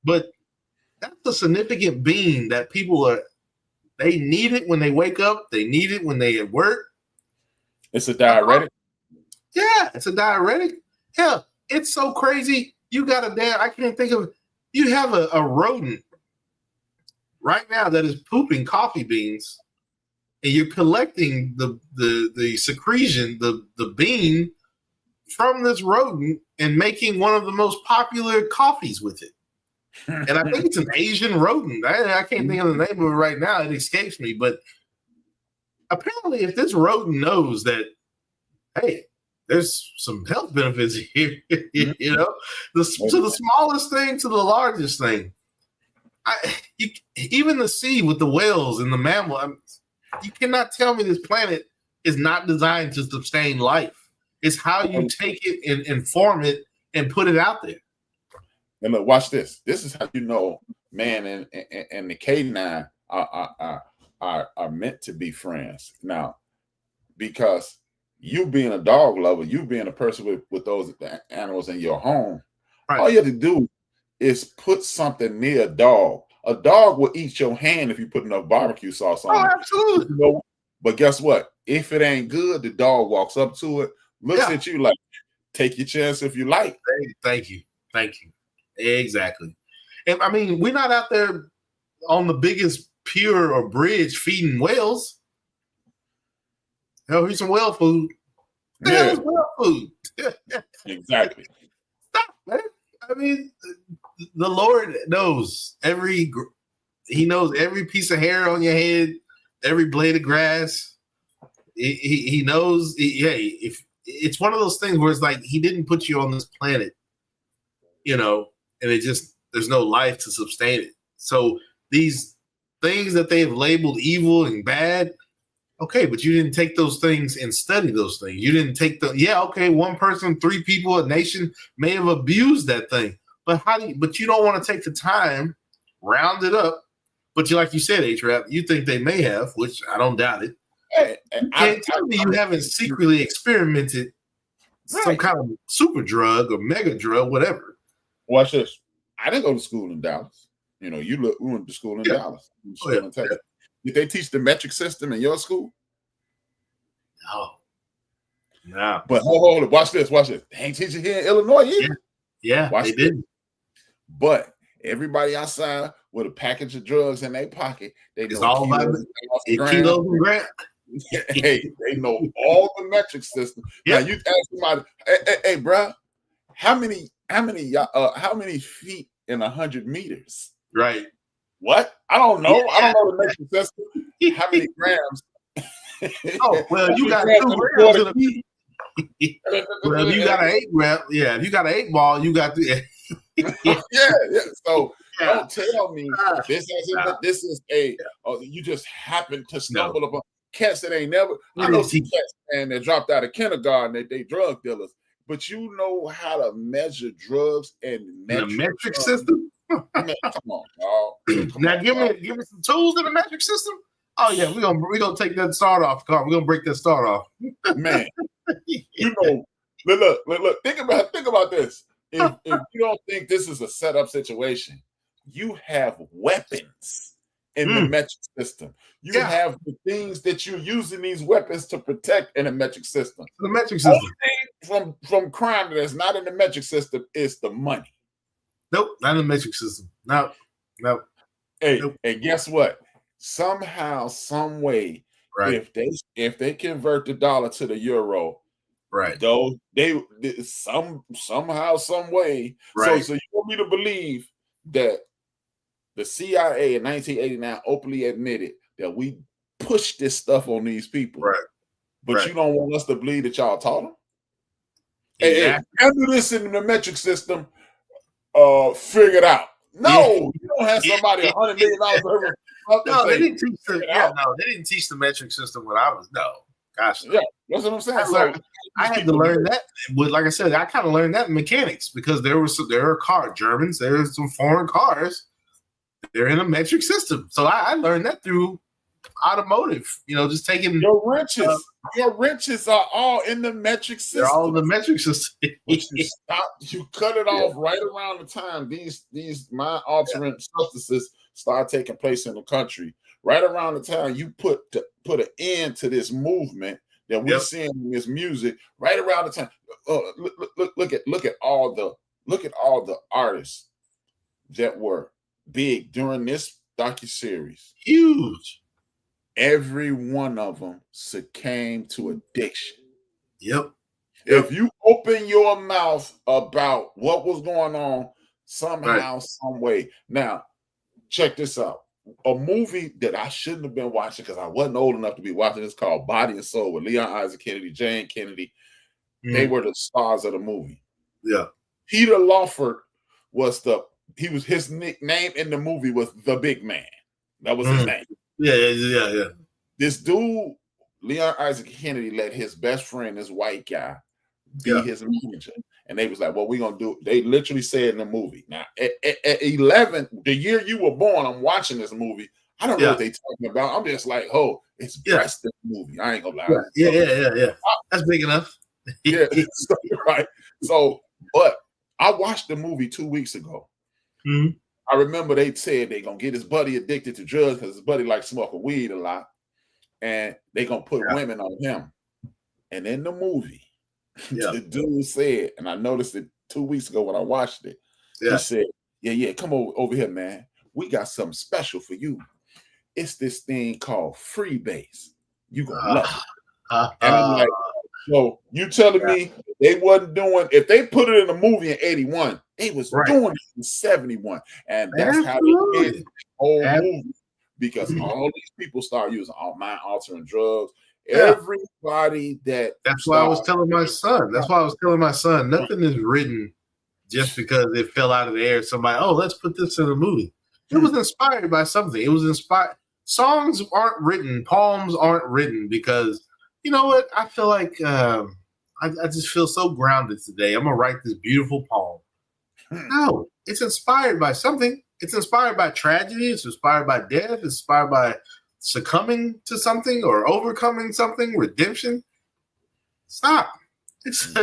Speaker 3: but that's a significant bean that they need it when they wake up. They need it when they at work.
Speaker 2: It's a diuretic.
Speaker 3: Yeah, it's a diuretic. Hell, it's so crazy. You got a damn, I can't think of, you have a rodent right now that is pooping coffee beans, and you're collecting the secretion, the bean from this rodent and making one of the most popular coffees with it. And I think it's an Asian rodent. I can't think of the name of it right now. It escapes me. But apparently, if this rodent knows that, hey, there's some health benefits here, you know, to the smallest thing to the largest thing. Even the sea with the whales and the mammal, you cannot tell me this planet is not designed to sustain life. It's how you take it and form it and put it out there.
Speaker 2: And look, watch this. This is how you know man and the canine are meant to be friends. Now, because you being a dog lover, you being a person with those animals in your home, right. All you have to do is put something near a dog. A dog will eat your hand if you put enough barbecue sauce on it.
Speaker 3: Absolutely.
Speaker 2: You know? But guess what? If it ain't good, the dog walks up to it, looks at you like, take your chance if you like.
Speaker 3: Thank you. Exactly. And I mean, we're not out there on the biggest pier or bridge feeding whales. Hell, here's some whale food. The hell is whale food?
Speaker 2: Exactly.
Speaker 3: Stop, man. I mean, the Lord knows He knows every piece of hair on your head, every blade of grass. He knows. If it's one of those things where it's like He didn't put you on this planet, you know, and there's no life to sustain it. So these things that they have labeled evil and bad, okay, but you didn't take those things and study those things. You didn't take one person, 3 people, a nation may have abused that thing. But but you don't want to take the time, round it up. But like you said, HRap, you think they may have, which I don't doubt it. You can't tell me you haven't secretly experimented some kind of super drug or mega drug, whatever.
Speaker 2: Watch this. I didn't go to school in Dallas. You know, we went to school in Dallas. Did they teach the metric system in your school?
Speaker 3: No.
Speaker 2: But hold on, watch this. They ain't teaching here in Illinois either.
Speaker 3: Yeah, they didn't.
Speaker 2: But everybody outside with a package of drugs in their pocket,
Speaker 3: it's all about kilos and grams.
Speaker 2: Hey, they know all the metric system. Now you ask somebody, hey, bro, how many feet in 100 meters?
Speaker 3: Right.
Speaker 2: What? I don't know. I don't know the metric system. How many grams?
Speaker 3: Oh, well, you got 2 grams in a feet. Well, if you got an 8 gram, if you got an 8 ball, you got the
Speaker 2: So don't tell me this is you just happen to stumble upon cats that ain't never. I know some cats, man, that dropped out of kindergarten that they drug dealers, but you know how to measure drugs and
Speaker 3: the metric system.
Speaker 2: Man, come on, dog.
Speaker 3: Now give me some tools in the metric system. Oh yeah, we're gonna take that start off, Carl. We're gonna break that start off.
Speaker 2: Man, you know, look. Think about this. If you don't think this is a setup situation, you have weapons in the metric system. You have the things that you're using these weapons to protect in the metric system.
Speaker 3: The metric system.
Speaker 2: Only thing from crime that's not in the metric system is the money.
Speaker 3: Nope, not in the metric system. No.
Speaker 2: Hey,
Speaker 3: nope.
Speaker 2: And guess what? Somehow, some way, if they convert the dollar to the euro,
Speaker 3: right?
Speaker 2: Though they somehow, some way,
Speaker 3: right?
Speaker 2: So you want me to believe that the CIA in 1989 openly admitted that we pushed this stuff on these people,
Speaker 3: right?
Speaker 2: But you don't want us to believe that y'all taught them.
Speaker 3: Exactly.
Speaker 2: Hey, do this in the metric system. Figured out. No, you don't have somebody $100 million over.
Speaker 3: No, they didn't teach they didn't teach the metric system when I was gosh.
Speaker 2: Yeah, that's what I'm saying.
Speaker 3: I had to learn that. Like I said, I kind of learned that in mechanics because there are car Germans, there's some foreign cars. They're in a metric system. So I learned that through automotive, just taking
Speaker 2: your wrenches are all in the metric system.
Speaker 3: They're all in the metric system.
Speaker 2: You cut it off right around the time these mind altering substances start taking place in the country. Right around the time you put an end to this movement that we're seeing in this music, right around the time. look at all the artists that were big during this docuseries.
Speaker 3: Huge.
Speaker 2: Every one of them succumbed to addiction.
Speaker 3: Yep.
Speaker 2: If you open your mouth about what was going on somehow, some way. Now, check this out. A movie that I shouldn't have been watching because I wasn't old enough to be watching. It's called Body and Soul with Leon Isaac Kennedy, Jane Kennedy. They were the stars of the movie.
Speaker 3: Yeah.
Speaker 2: Peter Lawford was his nickname in the movie was the big man. That was his name.
Speaker 3: Yeah.
Speaker 2: This dude, Leon Isaac Kennedy, let his best friend, this white guy, be his manager. And they was like, what we gonna do? They literally said in the movie. Now, at 11, the year you were born, I'm watching this movie. I don't know what they talking about. I'm just like, oh, it's breast in the movie. I ain't gonna lie.
Speaker 3: Yeah. That's big enough.
Speaker 2: Right. So, but I watched the movie 2 weeks ago.
Speaker 3: Mm-hmm.
Speaker 2: I remember they said they gonna get his buddy addicted to drugs because his buddy likes smoking weed a lot, and they gonna put women on him. And in the movie, the dude said, and I noticed it 2 weeks ago when I watched it. He said, "Yeah, come over here, man. We got something special for you. It's this thing called freebase. You gonna love it." And I'm like, so you telling me they wasn't doing, if they put it in a movie in 81, they was doing it in 71. And that's how they did the whole movie. Because all these people start using mind-altering drugs. Everybody
Speaker 3: that's why I was telling my son. Nothing is written just because it fell out of the air. Somebody, let's put this in a movie. It was inspired by something. It was inspired. Songs aren't written. Poems aren't written because, you know what? I feel like I just feel so grounded today. I'm going to write this beautiful poem. No, it's inspired by something. It's inspired by tragedy. It's inspired by death. It's inspired by succumbing to something or overcoming something, redemption. Stop. If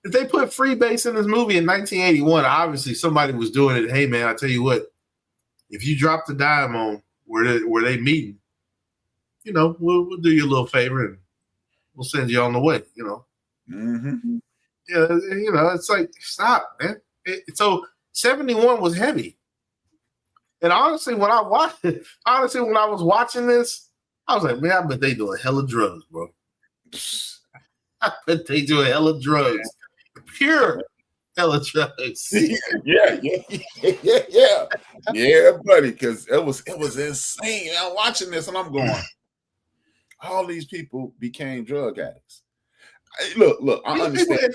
Speaker 3: they put freebase in this movie in 1981, obviously somebody was doing it. Hey, man, I tell you what, if you drop the dime on where they meeting, you know, we'll do you a little favor and we'll send you on the way, you know.
Speaker 2: Mm-hmm.
Speaker 3: Yeah, you know, it's like, stop, man. So 71 was heavy. And honestly, when I was watching this, I was like, man, I bet they doing hella drugs, bro. I bet they doing hella drugs. Pure hella drugs.
Speaker 2: Yeah, buddy, because it was insane. I'm watching this and I'm going, all these people became drug addicts. Look, I understand.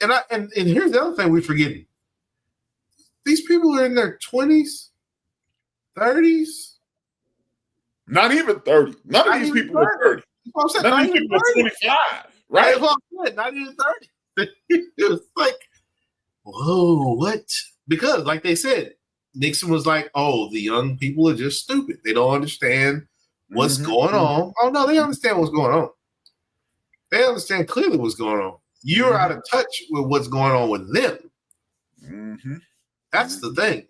Speaker 3: And here's the other thing we're forgetting. These people are in their 20s, 30s.
Speaker 2: Not even 30. None of these people are 30. None of these people are 25, right?
Speaker 3: That's what I said, not even 30. It was like, whoa, what? Because, like they said, Nixon was like, oh, the young people are just stupid. They don't understand what's going on. Oh, no, they understand what's going on. They understand clearly what's going on. You're out of touch with what's going on with them.
Speaker 2: Mm-hmm.
Speaker 3: That's the thing.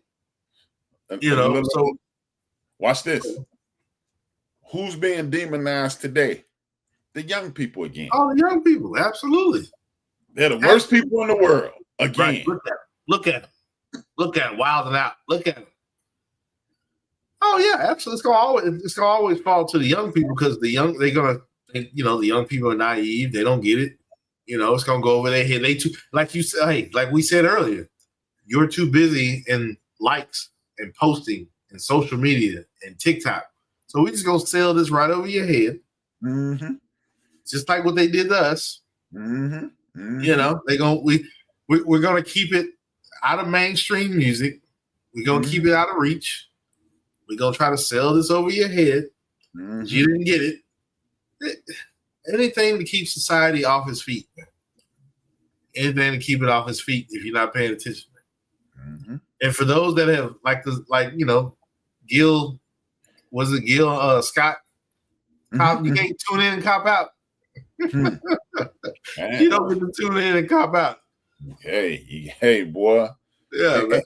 Speaker 3: You know, so
Speaker 2: watch this. Who's being demonized today? The young people again.
Speaker 3: Oh, the young people, absolutely.
Speaker 2: They're the worst people in the world again.
Speaker 3: Right. Look at them, wilding out. Look at them. Oh yeah, absolutely. It's gonna always fall to the young people because the young people are naive. They don't get it. You know, it's gonna go over their head. They too, like you said, like we said earlier, you're too busy in likes and posting and social media and TikTok. So we just gonna sell this right over your head.
Speaker 2: Mm-hmm.
Speaker 3: Just like what they did to us.
Speaker 2: Mm-hmm. Mm-hmm.
Speaker 3: You know, we're gonna keep it out of mainstream music. We're gonna keep it out of reach. We're gonna try to sell this over your head.
Speaker 2: Mm-hmm.
Speaker 3: You didn't get it. Anything to keep society off his feet. Anything to keep it off his feet if you're not paying attention.
Speaker 2: Mm-hmm.
Speaker 3: And for those that have Gil Scott, you can't tune in and cop out. You don't get to tune in and cop out.
Speaker 2: Hey, boy.
Speaker 3: Yeah, man.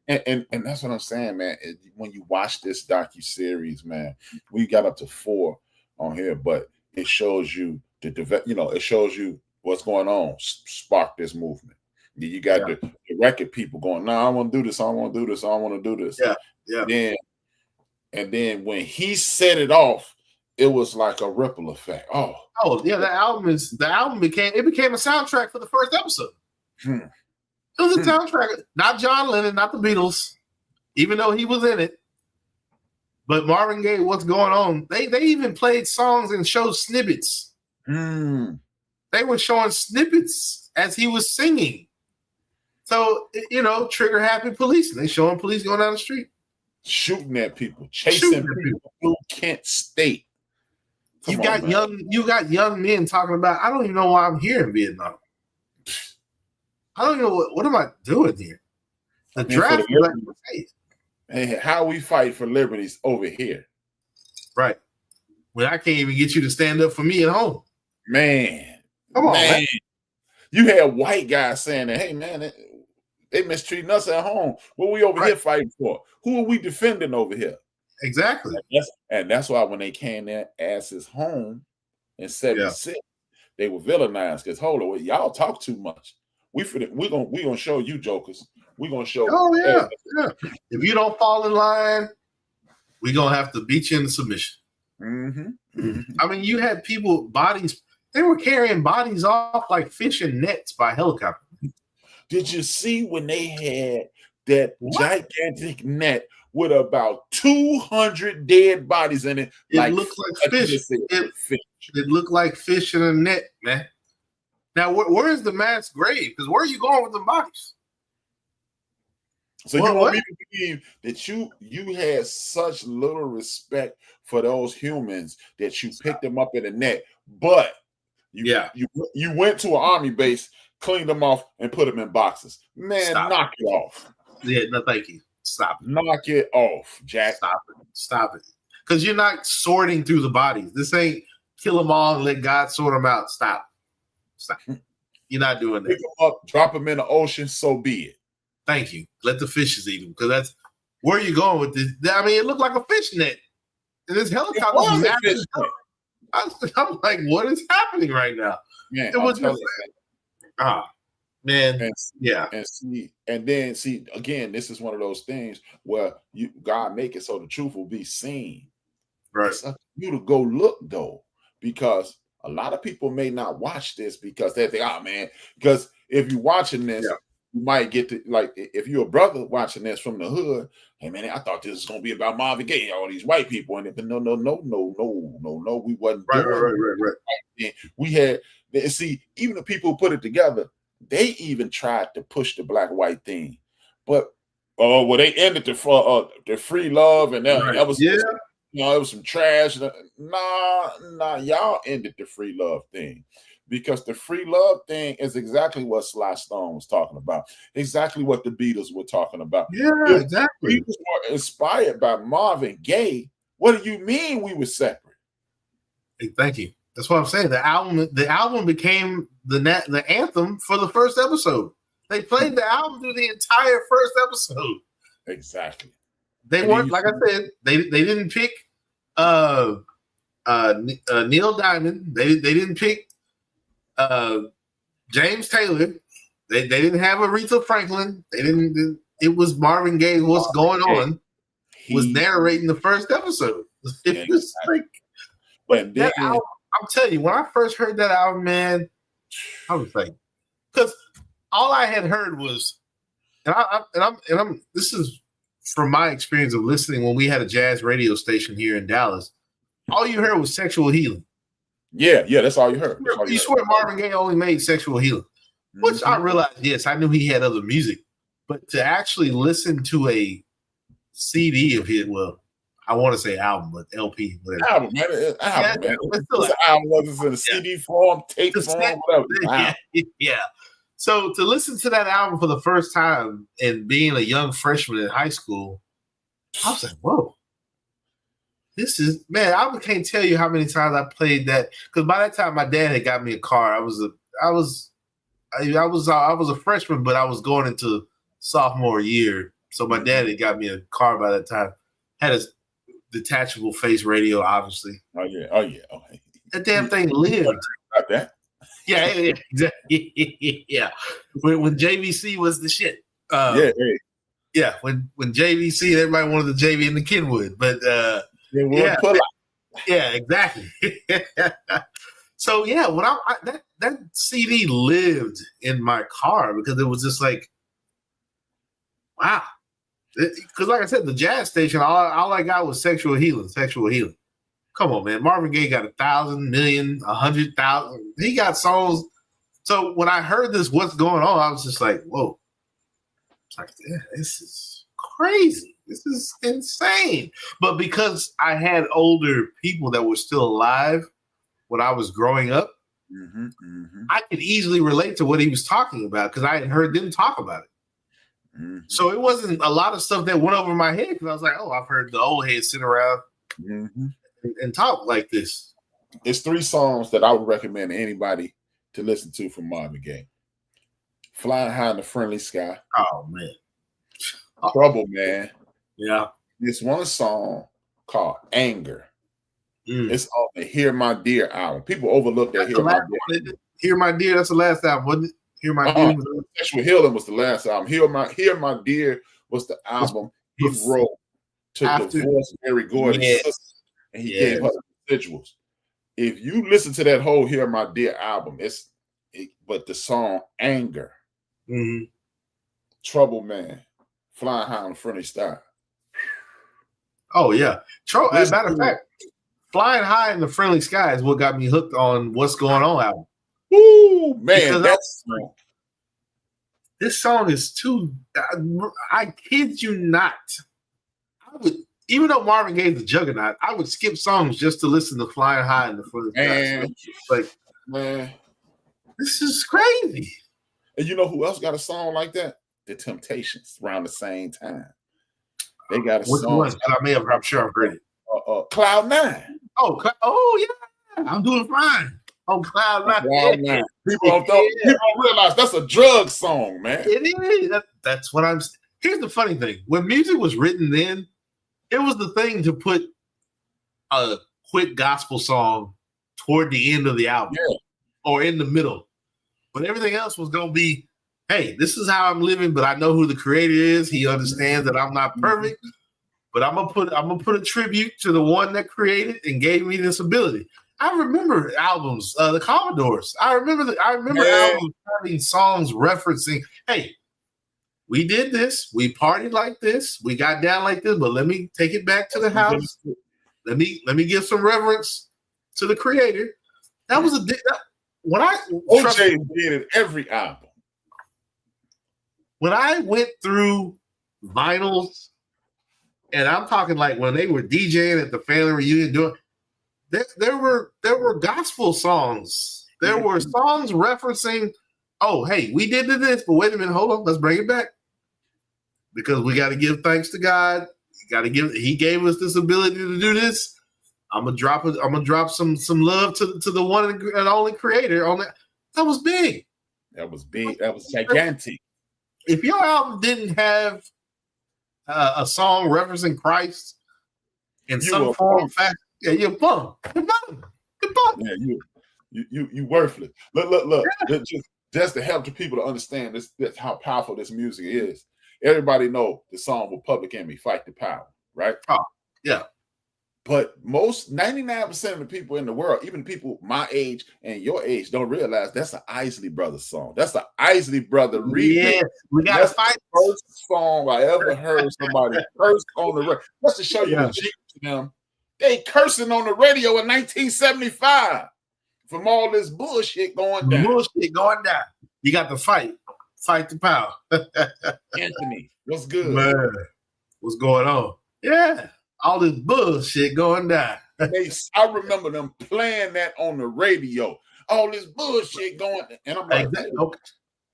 Speaker 2: And that's what I'm saying, man. When you watch this docuseries, man, we got up to 4 on here, but it shows you it shows you what's going on, sparked this movement. You got the record people going, no, I want to do this, I want to do this, I want to do this.
Speaker 3: Yeah.
Speaker 2: Then when he set it off, it was like a ripple effect. Oh
Speaker 3: yeah, the album became a soundtrack for the first episode. It was a soundtrack, not John Lennon, not the Beatles, even though he was in it. But Marvin Gaye, what's going on? They even played songs and showed snippets. They were showing snippets as he was singing. So, trigger happy police. They showing police going down the street.
Speaker 2: Shooting at people, chasing people through Kent State.
Speaker 3: You got young men talking about, I don't even know why I'm here in Vietnam. I don't know what am I doing here? The draft
Speaker 2: and how we fight for liberties over here.
Speaker 3: Right. When I can't even get you to stand up for me at home.
Speaker 2: Man.
Speaker 3: Come on, man.
Speaker 2: You had white guys saying that, hey, man, they mistreating us at home. What we over here fighting for? Who are we defending over here?
Speaker 3: Exactly.
Speaker 2: And that's why when they came their asses home in 76, they were villainized. Because hold on, y'all talk too much. We're gonna show you jokers. We're gonna show.
Speaker 3: Oh yeah. If you don't fall in line, we're gonna have to beat you into submission. I mean, you had bodies. They were carrying bodies off like fish in nets by helicopter.
Speaker 2: Did you see when they had that gigantic net with about 200 dead bodies in it?
Speaker 3: It looked like fish. It looked like fish in a net, man. Now, where's the mass grave? Because where are you going with the bodies?
Speaker 2: So you want me to believe that you had such little respect for those humans that you picked them up in a net, but you went to an army base, cleaned them off, and put them in boxes. Man, knock it off.
Speaker 3: Yeah, no, thank you. Stop it.
Speaker 2: Knock it off, Jack.
Speaker 3: Stop it. Because you're not sorting through the bodies. This ain't kill them all and let God sort them out. Stop. You're not doing that.
Speaker 2: Pick them up, drop them in the ocean, so be it.
Speaker 3: Thank you. Let the fishes eat them, because that's where you going with this. I mean, it looked like a fish net. And this helicopter was massive. I'm like, what is happening right now?
Speaker 2: Man,
Speaker 3: it was just man.
Speaker 2: And then again, this is one of those things where God make it so the truth will be seen.
Speaker 3: Right.
Speaker 2: It's up to you to go look though, because a lot of people may not watch this because they think, man, because if you're watching this, you might get to, like, if you're a brother watching this from the hood, hey man, I thought this was gonna be about Marvin Gaye, all these white people, and no, we wasn't.
Speaker 3: Right.
Speaker 2: We had, see, even the people who put it together, they even tried to push the black-white thing, but they ended the free love, and that was it was some trash. Nah, y'all ended the free love thing. Because the free love thing is exactly what Sly Stone was talking about. Exactly what the Beatles were talking about.
Speaker 3: Yeah, exactly.
Speaker 2: Beatles were inspired by Marvin Gaye. What do you mean we were separate?
Speaker 3: Hey, thank you. That's what I'm saying. The album became the anthem for the first episode. They played the album through the entire first episode.
Speaker 2: Exactly.
Speaker 3: They weren't, like I said, they didn't pick Neil Diamond. They didn't pick James Taylor. They didn't have Aretha Franklin. They didn't. It was Marvin Gaye. What's going on? Was narrating the first episode. It was like, but that album, I'm telling you, when I first heard that album, man, I was like, because all I had heard was, and I'm. This is from my experience of listening when we had a jazz radio station here in Dallas. All you heard was Sexual Healing.
Speaker 2: Yeah, that's all you heard.
Speaker 3: You swear Marvin Gaye only made Sexual Healing, which I realized, yes, I knew he had other music, but to actually listen to a CD of his, well, I want to say album, but LP, whatever.
Speaker 2: Album, man. It's an album, whether it's in a CD form, tape form, whatever.
Speaker 3: Yeah. So to listen to that album for the first time and being a young freshman in high school, I was like, whoa. This is, man, I can't tell you how many times I played that, because by that time my dad had got me a car. I was a freshman, but I was going into sophomore year. So my dad had got me a car by that time. Had a detachable face radio, obviously.
Speaker 2: Oh yeah.
Speaker 3: That damn thing lived.
Speaker 2: About that.
Speaker 3: Yeah, exactly. Yeah. When JVC was the shit. Yeah, when JVC, everybody wanted the JV and the Kenwood, but yeah, exactly. So yeah, when that CD lived in my car because it was just like, wow. Because like I said, the jazz station, all I got was sexual healing. Come on, man. Marvin Gaye got 1,000, million, 100,000. He got songs. So when I heard this, what's going on, I was just like, whoa. It's like, yeah, this is crazy. This is insane. But because I had older people that were still alive when I was growing up, I could easily relate to what he was talking about because I had heard them talk about it. So it wasn't a lot of stuff that went over my head because I was like, oh, I've heard the old heads sit around and talk like this.
Speaker 2: It's 3 songs that I would recommend anybody to listen to from Marvin Gaye. Flying High in the Friendly Sky.
Speaker 3: Oh, man.
Speaker 2: Trouble, Man.
Speaker 3: Yeah.
Speaker 2: This one song called Anger. It's on the Hear My Dear album. People overlook that Hear My Dear.
Speaker 3: Hear My Dear, that's the last album, wasn't it? Hear My Dear.
Speaker 2: Sexual Healing was the last album. Hear My Dear was the album he wrote to divorce Mary Gordon's sister, and he gave her the residuals. If you listen to that whole Hear My Dear album, but the song Anger, Trouble Man, Flying High on the Friendly Sky.
Speaker 3: Oh yeah. As a matter of fact, Flying High in the Friendly Sky is what got me hooked on What's Going On album.
Speaker 2: Ooh, man,
Speaker 3: this song is too. I kid you not. I would, even though Marvin Gaye's a juggernaut, I would skip songs just to listen to Flying High in the Friendly Sky. Like, man, this is crazy.
Speaker 2: And you know who else got a song like that? The Temptations around the same time. They got a song.
Speaker 3: I'm sure I've heard it.
Speaker 2: Cloud 9.
Speaker 3: Oh yeah, I'm doing fine. On Cloud 9.
Speaker 2: People don't realize that's a drug song, man.
Speaker 3: It is. That's what I'm. Here's the funny thing: when music was written then, it was the thing to put a quick gospel song toward the end of the album or in the middle, but everything else was gonna be, hey, this is how I'm living, but I know who the creator is. He understands that I'm not perfect, but I'm gonna put a tribute to the one that created and gave me this ability. I remember albums, the Commodores. I remember albums having songs referencing, hey, we did this, we partied like this, we got down like this, but let me take it back to the house. Let me give some reverence to the creator. That was when I
Speaker 2: OJ did it every album.
Speaker 3: When I went through vinyls, and I'm talking like when they were DJing at the family reunion doing. There were gospel songs. There were songs referencing, oh, hey, we did this, but wait a minute, hold on, let's bring it back. Because we got to give thanks to God. He gave us this ability to do this. I'm gonna drop some love to the one and only creator on that. That was big.
Speaker 2: That was big. That was gigantic.
Speaker 3: If your album didn't have a song referencing Christ in some form or fashion, yeah, you're bum. You're bum.
Speaker 2: Yeah, you worthless. Look. Yeah. Just to help the people to understand this how powerful this music is. Everybody know the song with Public Enemy, Fight the Power, right?
Speaker 3: Oh, yeah.
Speaker 2: But 99% of the people in the world, even people my age and your age, don't realize that's an Isley Brothers song. That's an Isley Brother remix.
Speaker 3: Yeah, we got to fight.
Speaker 2: The first song I ever heard somebody curse on the radio. Just to show you the G to them. They cursing on the radio in 1975 from all this bullshit going down. You got to fight the power. Anthony, what's good?
Speaker 3: Man, what's going on? Yeah, all this bullshit going down.
Speaker 2: I remember them playing that on the radio. All this bullshit going, and I'm like,
Speaker 3: okay.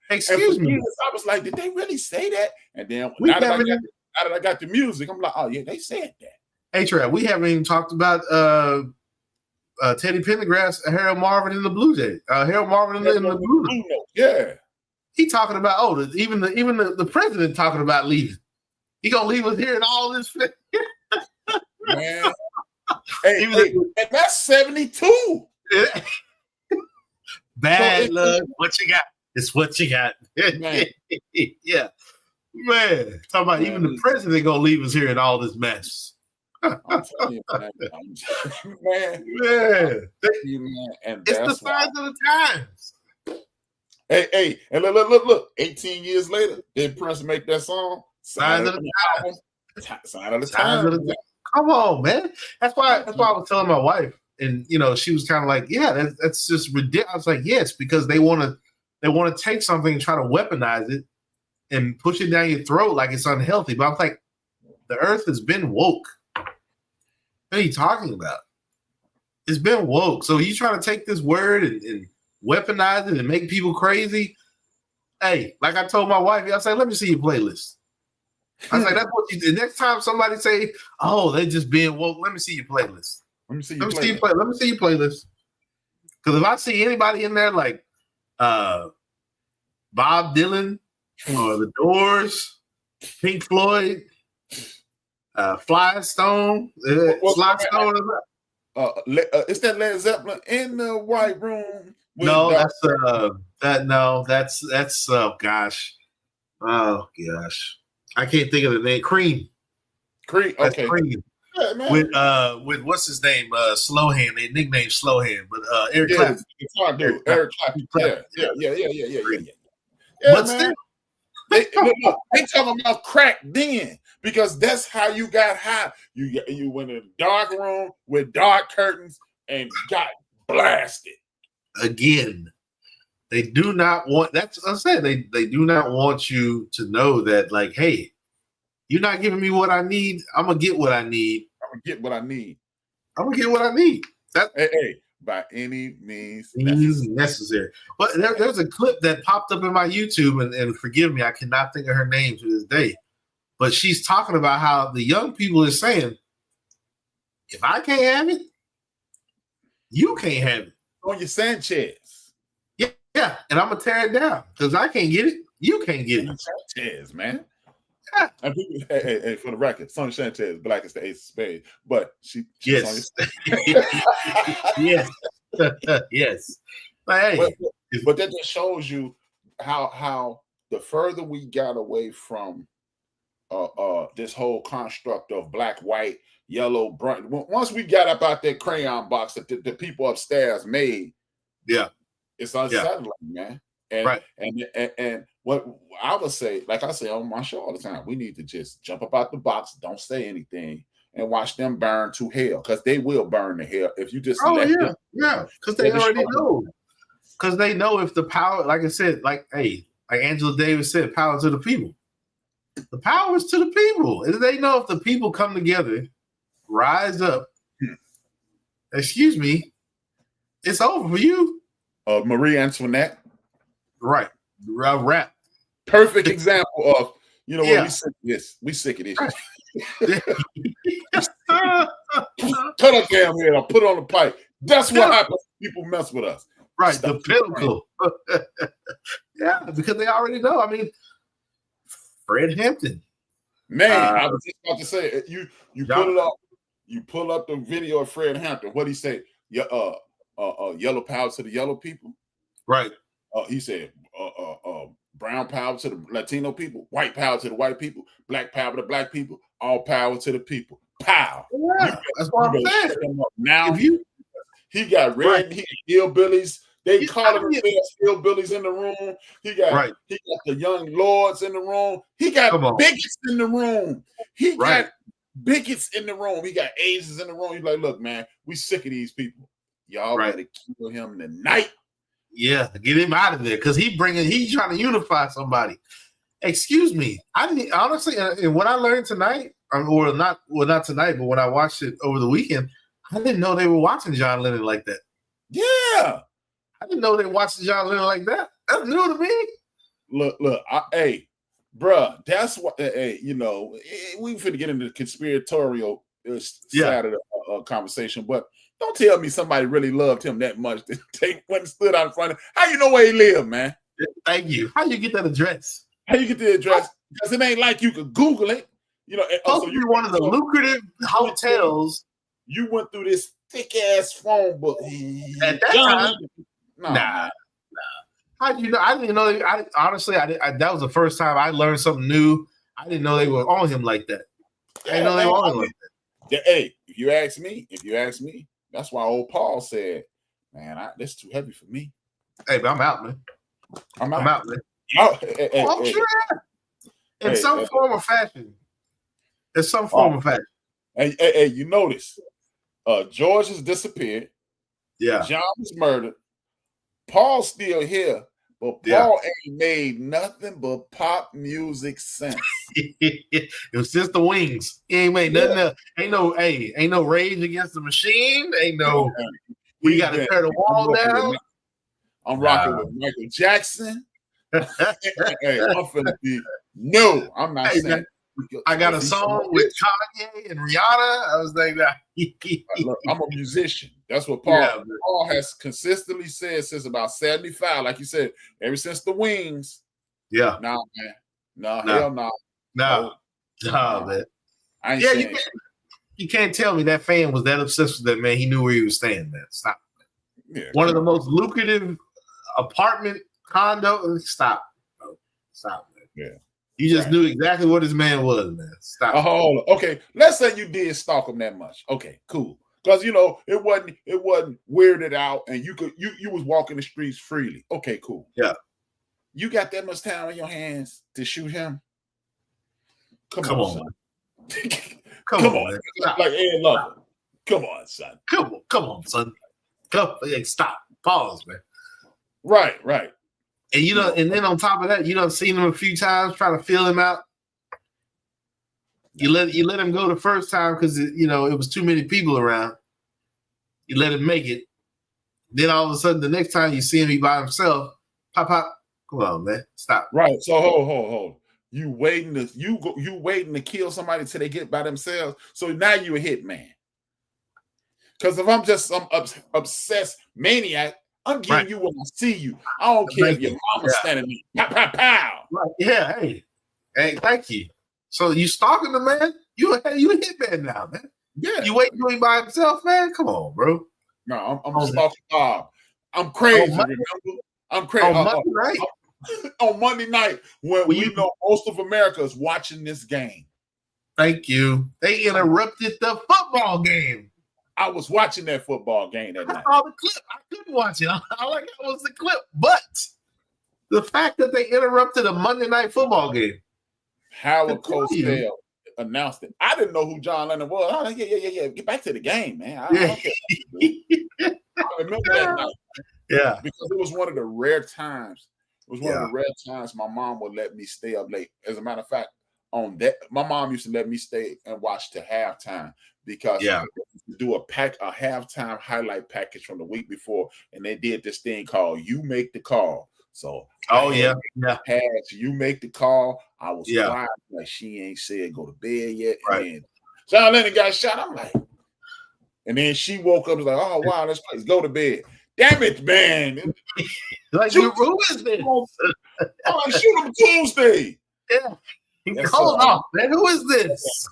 Speaker 3: Excuse me.
Speaker 2: I was like, did they really say that? And then now that I got the music, I'm like, oh yeah, they said that.
Speaker 3: HRap, we haven't even talked about Teddy Pendergrass, Harold Marvin in the Blue Jay. Harold Marvin in the Blue Note.
Speaker 2: Yeah.
Speaker 3: He talking about, even the president talking about leaving. He gonna leave us here and all this.
Speaker 2: Man. And that's 72.
Speaker 3: Bad luck. What you got? It's what you got.
Speaker 2: Man.
Speaker 3: Yeah. Man. Talking about even the president gonna leave us here in all this mess.
Speaker 2: I'm telling you, man.
Speaker 3: Man.
Speaker 2: And
Speaker 3: it's the signs of the times.
Speaker 2: Hey, and look. 18 years later, did Prince make that song?
Speaker 3: Signs of the times.
Speaker 2: Sign of the times.
Speaker 3: Come on, man. That's why I was telling my wife, and she was kind of like, "Yeah, that's just ridiculous." I was like, "Yes," because they want to take something and try to weaponize it and push it down your throat like it's unhealthy. But I'm like, the earth has been woke. What are you talking about? It's been woke. So you trying to take this word and weaponize it and make people crazy? Hey, like I told my wife, I said, let me see your playlist. I was like, that's what you do. Next time somebody say, oh, they just being woke, let me see your playlist. Let me see your playlist. Because if I see anybody in there like Bob Dylan or The Doors, Pink Floyd, Fly Stone, Sly Stone.
Speaker 2: Is that Led Zeppelin in the White Room?
Speaker 3: No, that's oh gosh. I can't think of the name. Cream.
Speaker 2: Okay.
Speaker 3: Cream. Yeah, with what's his name? Slowhand. They nicknamed Slowhand, but Eric Clapton.
Speaker 2: Eric Clapton. Yeah.
Speaker 3: But still,
Speaker 2: they talking about crack then because that's how you got high. You went in a dark room with dark curtains and got blasted.
Speaker 3: Again, they do not want. That's what I said. They do not want you to know that, like, hey, you're not giving me what I need. I'm gonna get what I need.
Speaker 2: Hey, by any means
Speaker 3: necessary. But there's a clip that popped up in my YouTube, and forgive me, I cannot think of her name to this day. But she's talking about how the young people is saying, if I can't have it, you can't have it.
Speaker 2: On your Sanchez.
Speaker 3: Yeah, and I'm gonna tear it down because I can't get it. You can't get it.
Speaker 2: Sanchez, man. Yeah. And people, hey, for the record, Sonny Sanchez, black as the ace of spades, but she's
Speaker 3: yes, yes, yes. But, hey,
Speaker 2: but that just shows you how the further we got away from this whole construct of black, white, yellow, brown. Once we got up out that crayon box that the people upstairs made, it's unsettling, man. And what I would say, like I say on my show all the time, we need to just jump up out the box, don't say anything, and watch them burn to hell, because they will burn to hell if you just
Speaker 3: them. Because they already know. Because they know if the power, like I said, like Angela Davis said, power to the people. The power is to the people. And they know if the people come together, rise up, excuse me, it's over for you.
Speaker 2: Marie Antoinette.
Speaker 3: Right. Rap.
Speaker 2: Perfect example of, we sick of this. Cut up damn head or put on the pipe. That's what happens when people mess with us.
Speaker 3: Right. The pinnacle. Yeah, because they already know. I mean, Fred Hampton.
Speaker 2: Man, I was just about to say, you pull it up. You pull up the video of Fred Hampton. What he say? Yellow power to the yellow people.
Speaker 3: Right.
Speaker 2: He said, brown power to the Latino people, white power to the white people, black power to the black people, all power to the people. Power.
Speaker 3: Yeah, that's what I'm saying.
Speaker 2: Now he got red, he got hillbillies. They call him hillbillies in the room. He got the young lords in the room. He got bigots in the room. He got bigots in the room. He got Asians in the room. He's like, look, man, we sick of these people. Y'all better kill him tonight. Yeah, get him out of there because he's trying to unify somebody. Excuse me. Honestly, and what I learned tonight, not tonight, but when I watched it over the weekend, I didn't know they were watching John Lennon like that. Yeah. I didn't know they were watching John Lennon like that. That's new to me. Look, hey, bruh, that's what, we finna get into the conspiratorial side of the conversation, but don't tell me somebody really loved him that much that they went and stood out in front of him. How you know where he lived, man? Thank you. How you get that address? How you get the address? Because it ain't like you could Google it. Also, you're one of the lucrative hotels. You went through this thick ass phone book. At that time, nah.
Speaker 3: How do you know? I didn't know. Honestly, that was the first time I learned something new. I didn't know they were on him like that. I didn't know they were on him like that.
Speaker 2: Hey, if you ask me, that's why old Paul said, "Man, this is too heavy for me."
Speaker 3: Hey, but I'm out, man. I'm out, man.
Speaker 2: Oh,
Speaker 3: I'm sure. In some form or fashion. In some form or fashion.
Speaker 2: Hey, you notice, George has disappeared.
Speaker 3: Yeah.
Speaker 2: John was murdered. Paul's still here, but Paul ain't made nothing but pop music since.
Speaker 3: It was just the wings. He ain't made nothing else. Ain't no Rage Against the Machine. Ain't no we got to tear the wall down.
Speaker 2: I'm rocking with Michael Jackson. Hey, I'm finna be I'm not saying.
Speaker 3: I got a song with Kanye and Rihanna. I was like that.
Speaker 2: Look, I'm a musician. That's what Paul has consistently said since about 75. Like you said, ever since the Wings.
Speaker 3: Yeah.
Speaker 2: Nah, man. No, hell no.
Speaker 3: No, man.
Speaker 2: I ain't saying
Speaker 3: you can't tell me that fan was that obsessed with that man. He knew where he was staying, man. Stop.
Speaker 2: Yeah,
Speaker 3: one of the most lucrative apartment condo. Stop. Bro. Stop, man.
Speaker 2: Yeah.
Speaker 3: You just knew exactly what this man was, man. Stop.
Speaker 2: Oh, okay. Let's say you did stalk him that much. Okay, cool. Because it wasn't weirded out, and you was walking the streets freely. Okay, cool.
Speaker 3: Yeah.
Speaker 2: You got that much time on your hands to shoot him? Come on, son. Come on. Like Ed Lover. Come on, son.
Speaker 3: Come on, son. Stop. Pause, man.
Speaker 2: Right.
Speaker 3: And and then on top of that, you done seen him a few times trying to feel him out. You let him go the first time because it was too many people around. You let him make it. Then all of a sudden, the next time you see him, he by himself. Pop. Come on, man. Stop.
Speaker 2: Right. So hold. You waiting to kill somebody till they get by themselves. So now you a hitman. Because if I'm just some obsessed maniac, I'm getting you when I see you. I don't care if your mama's standing there. Pow, pow, pow.
Speaker 3: Right. Yeah. Hey, thank you. So you stalking the man? You a hitman now, man.
Speaker 2: Yeah.
Speaker 3: You waiting till he by himself, man? Come on, bro.
Speaker 2: No, I'm stalking Bob. I'm crazy. Remember? I'm crazy.
Speaker 3: On Monday night.
Speaker 2: On Monday night, when we know most of America is watching this game.
Speaker 3: Thank you. They interrupted the football game.
Speaker 2: I was watching that football game that night.
Speaker 3: I saw the clip. I couldn't watch it. All I got was the clip. But the fact that they interrupted a Monday night football game.
Speaker 2: Howard Cosell announced it. I didn't know who John Lennon was. I was like, yeah. Get back to the game, man. I remember that night.
Speaker 3: Yeah.
Speaker 2: Because it was one of the rare times. It was one of the rare times my mom would let me stay up late. As a matter of fact, on that, my mom used to let me stay and watch to halftime because do a halftime highlight package from the week before, and they did this thing called "You Make the Call." So, you make the call. I was quiet, like she ain't said go to bed yet.
Speaker 3: Right.
Speaker 2: And John Lennon got shot. I'm like, and then she woke up and was like, "Oh wow, let's go to bed." Damn it, man!
Speaker 3: Like who is this?
Speaker 2: I'm like, shoot him Tuesday.
Speaker 3: Yeah. He called off, man. Who is this?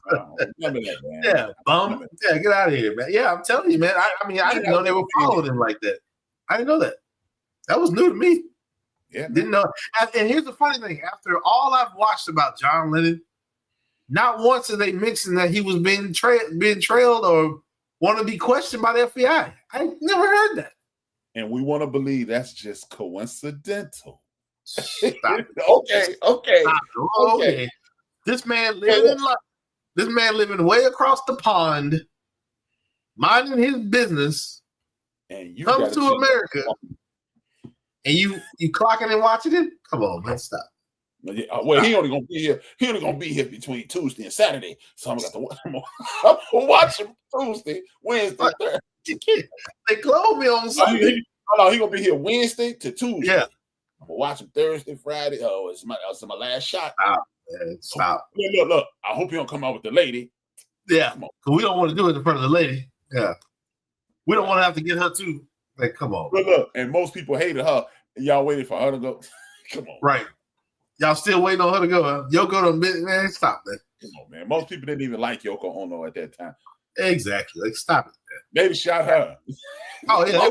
Speaker 2: Remember that, man.
Speaker 3: Yeah, bum. Yeah, get out of here, man. Yeah, I'm telling you, man. I didn't know they were following him like that. I didn't know that. That was new to me.
Speaker 2: Yeah, man.
Speaker 3: Didn't know. And here's the funny thing: after all I've watched about John Lennon, not once did they mention that he was being trailed or want to be questioned by the FBI. I never heard that.
Speaker 2: And we want to believe that's just coincidental.
Speaker 3: Okay. This man living way across the pond, minding his business,
Speaker 2: and you
Speaker 3: comes to America, and you clocking and watching him? Come on, man, stop.
Speaker 2: Well, he only gonna be here. He only gonna be here between Tuesday and Saturday, so I'm gonna watch him Tuesday, Wednesday, Thursday.
Speaker 3: They close me on Sunday.
Speaker 2: He gonna be here Wednesday to Tuesday. Yeah. I'm gonna watch him Thursday, Friday. Oh, it's my last shot.
Speaker 3: Stop.
Speaker 2: Look. I hope you don't come out with the lady.
Speaker 3: Yeah, because we don't want to do it in front of the lady. Yeah, we don't want to have to get her too. Like, come on.
Speaker 2: Look, and most people hated her. And y'all waited for her to go. Come on.
Speaker 3: Right. Y'all still waiting on her to go. Huh? Yoko done been, man. Stop that.
Speaker 2: Come on, man. Most people didn't even like Yoko Ono at that time.
Speaker 3: Exactly. Like, stop it, man.
Speaker 2: Maybe shot her.
Speaker 3: Oh yeah,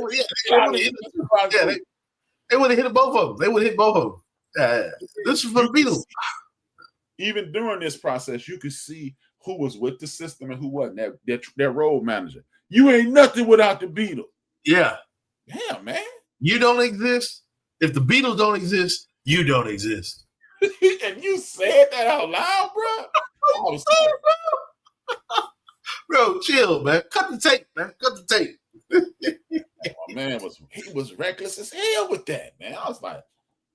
Speaker 3: They would have hit both of them. They would have hit both of them. This is for the Beatles.
Speaker 2: Even during this process, you could see who was with the system and who wasn't. Their road manager. You ain't nothing without the Beatles.
Speaker 3: Yeah.
Speaker 2: Damn, man.
Speaker 3: You don't exist. If the Beatles don't exist, you don't exist.
Speaker 2: And you said that out loud, bro.
Speaker 3: Bro, chill, man. Cut the tape, man. Cut the tape.
Speaker 2: My man was reckless as hell with that, man. I was like,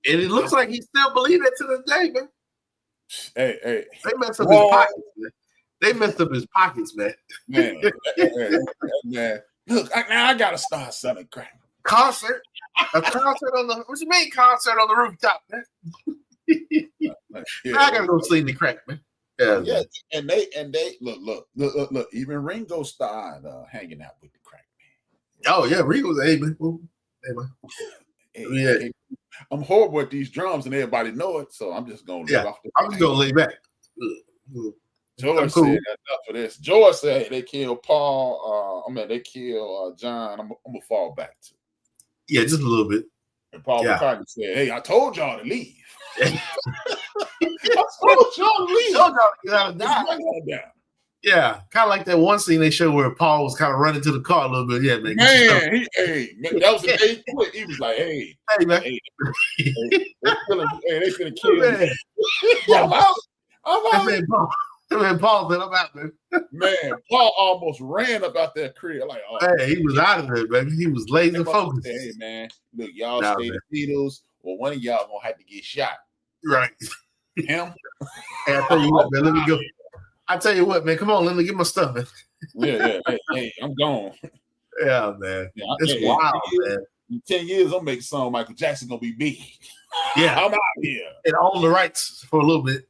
Speaker 3: and it looks like he still believes it to this day, man.
Speaker 2: Hey.
Speaker 3: They messed up his pockets, man. They messed up his pockets, man.
Speaker 2: Man. Look, now I gotta start selling crack.
Speaker 3: Concert. A concert on the what you mean concert on the rooftop, man? I gotta go sleep in the crack, man.
Speaker 2: Yeah, and they look. Even Ringo started hanging out with the crack man.
Speaker 3: Oh yeah, Ringo's hey man.
Speaker 2: Hey, I'm horrible at these drums, and everybody know it, so I'm just gonna
Speaker 3: I'm just gonna lay back.
Speaker 2: George said enough of this. George said hey, they killed Paul. They killed John. I'm gonna fall back to.
Speaker 3: Yeah, just a little bit.
Speaker 2: And Paul McCartney said, "Hey, I told y'all to leave. I told y'all to leave.
Speaker 3: Told y'all to die. Yeah, kind of like that one scene they showed where Paul was kind of running to the car a little bit. Yeah, man.
Speaker 2: Man, that was the day quit. He was like, "Hey,
Speaker 3: man,
Speaker 2: they finna kill me." I'm out.
Speaker 3: Man, Paul said, "I'm out, man."
Speaker 2: Man, Paul almost ran up out that crib. Like,
Speaker 3: hey, he was out of there, baby. He was laser focused.
Speaker 2: Hey, man, look, y'all stay the Beatles, or one of y'all gonna have to get shot.
Speaker 3: Right.
Speaker 2: Him.
Speaker 3: Hey, I tell you what, man. Let me go. I tell you what, man. Come on, let me get my stuff, man.
Speaker 2: Yeah. Hey, I'm gone.
Speaker 3: Yeah, man. Yeah, it's wild, man.
Speaker 2: In 10 years, I'll make a song. Michael Jackson gonna be big.
Speaker 3: Yeah,
Speaker 2: I'm out here.
Speaker 3: And own the rights for a little bit.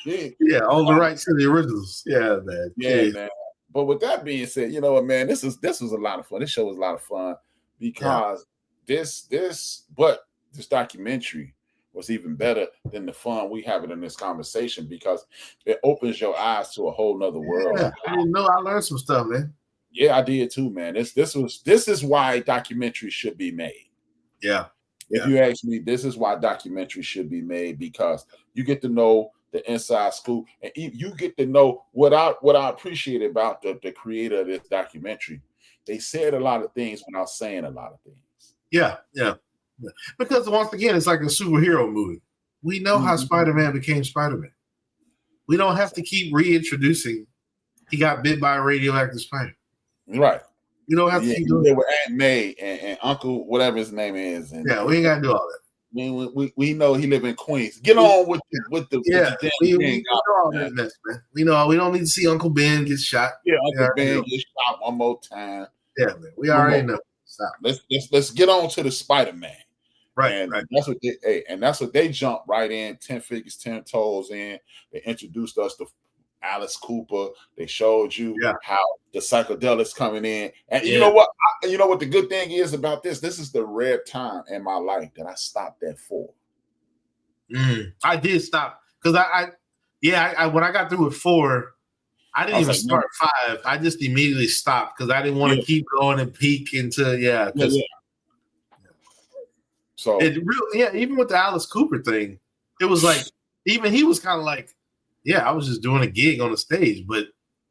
Speaker 3: Yeah, own the rights to the originals. Yeah, man.
Speaker 2: Yeah, man. But with that being said, you know what, man, this was a lot of fun. This show was a lot of fun because this documentary was even better than the fun we having in this conversation because it opens your eyes to a whole nother world.
Speaker 3: Yeah, I didn't know. I learned some stuff, man.
Speaker 2: Yeah, I did too, man. This is why documentaries should be made.
Speaker 3: Yeah.
Speaker 2: If you ask me, this is why documentaries should be made because you get to know the inside scoop, and you get to know what I appreciate about the creator of this documentary. They said a lot of things without saying a lot of things.
Speaker 3: Yeah. Because once again, it's like a superhero movie. We know how Spider-Man became Spider-Man. We don't have to keep reintroducing. He got bit by a radioactive spider.
Speaker 2: Right.
Speaker 3: You don't have to keep doing it
Speaker 2: with Aunt May and Uncle whatever his name is. And,
Speaker 3: we ain't got to do all that.
Speaker 2: We know he live in Queens. Get on with the
Speaker 3: we know all that mess, man. We know we don't need to see Uncle Ben get shot.
Speaker 2: Yeah, Uncle Ben get shot one more time.
Speaker 3: Yeah, man. We already know. Stop.
Speaker 2: Let's get on to the Spider-Man.
Speaker 3: Right.
Speaker 2: That's what they jumped right in, 10 fingers, 10 toes in. They introduced us to Alice Cooper. They showed you how the psychedelics coming in. And you know what? You know what the good thing is about this? This is the rare time in my life that I stopped at 4.
Speaker 3: I did stop because I when I got through with 4, I didn't even start 5. I just immediately stopped because I didn't want to keep going and peak into So it really, even with the Alice Cooper thing, it was like even he was kind of like, I was just doing a gig on the stage, but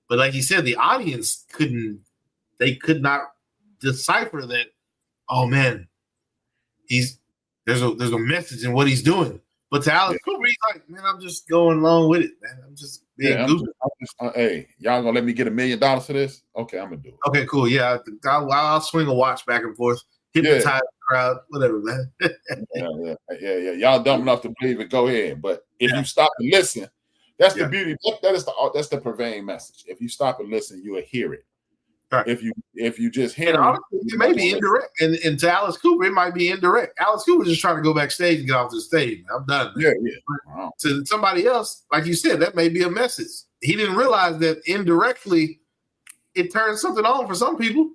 Speaker 3: like you said, the audience could not decipher that. Oh man, there's a message in what he's doing. But to Alice Cooper, he's like, man, I'm just going along with it, man. I'm just being goofy.
Speaker 2: Hey, y'all gonna let me get $1 million for this? Okay, I'm gonna do it.
Speaker 3: Okay, cool. Yeah, I'll swing a watch back and forth, hypnotize the crowd, whatever, man.
Speaker 2: Yeah. Y'all dumb enough to believe it. Go ahead, but if you stop and listen. That's the beauty. That's the pervading message. If you stop and listen, you will hear it.
Speaker 3: Right.
Speaker 2: If you just hear
Speaker 3: it, it may be indirect. And to Alice Cooper, it might be indirect. Alice Cooper just trying to go backstage and get off the stage. I'm done.
Speaker 2: Yeah.
Speaker 3: Wow. To somebody else, like you said, that may be a message. He didn't realize that indirectly it turns something on for some people.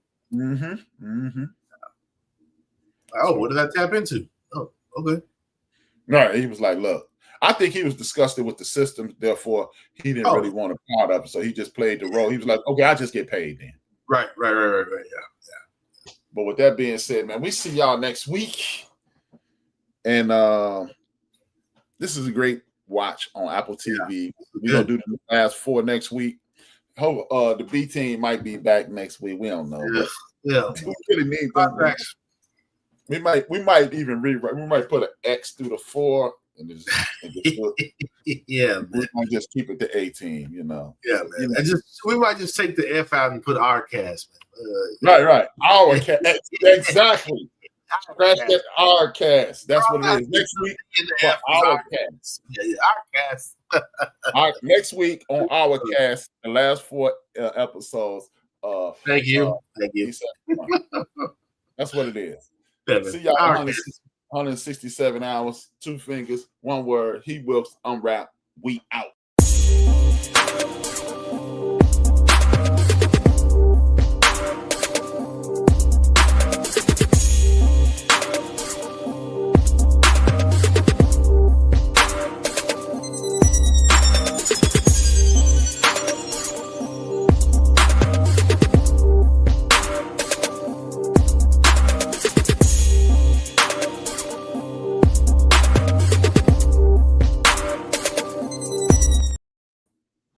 Speaker 3: Oh, what did I tap into? Oh, okay.
Speaker 2: Right. He was like, look. I think he was disgusted with the system, therefore he didn't really want a part of it. So he just played the role. He was like, okay, I just get paid then.
Speaker 3: Right. Yeah.
Speaker 2: But with that being said, man, we see y'all next week. And this is a great watch on Apple TV. We're gonna do the last 4 next week. Hope the B team might be back next week. We don't know.
Speaker 3: Yeah.
Speaker 2: We really need them. We might even rewrite. We might put an X through the 4 and just
Speaker 3: yeah.
Speaker 2: We might just keep it to 18. You know.
Speaker 3: Yeah, man. We might just take the F out and put our cast,
Speaker 2: man. Right. Our cast. Exactly. Scratch that our cast. That's what it is. Next week for our cast.
Speaker 3: Yeah, our cast.
Speaker 2: Next week on our cast, the last 4 episodes.
Speaker 3: Thank you.
Speaker 2: That's what it is.
Speaker 3: Yeah,
Speaker 2: see y'all 167 hours, 2 fingers, 1 word. He Wilkes, unwrap. We out.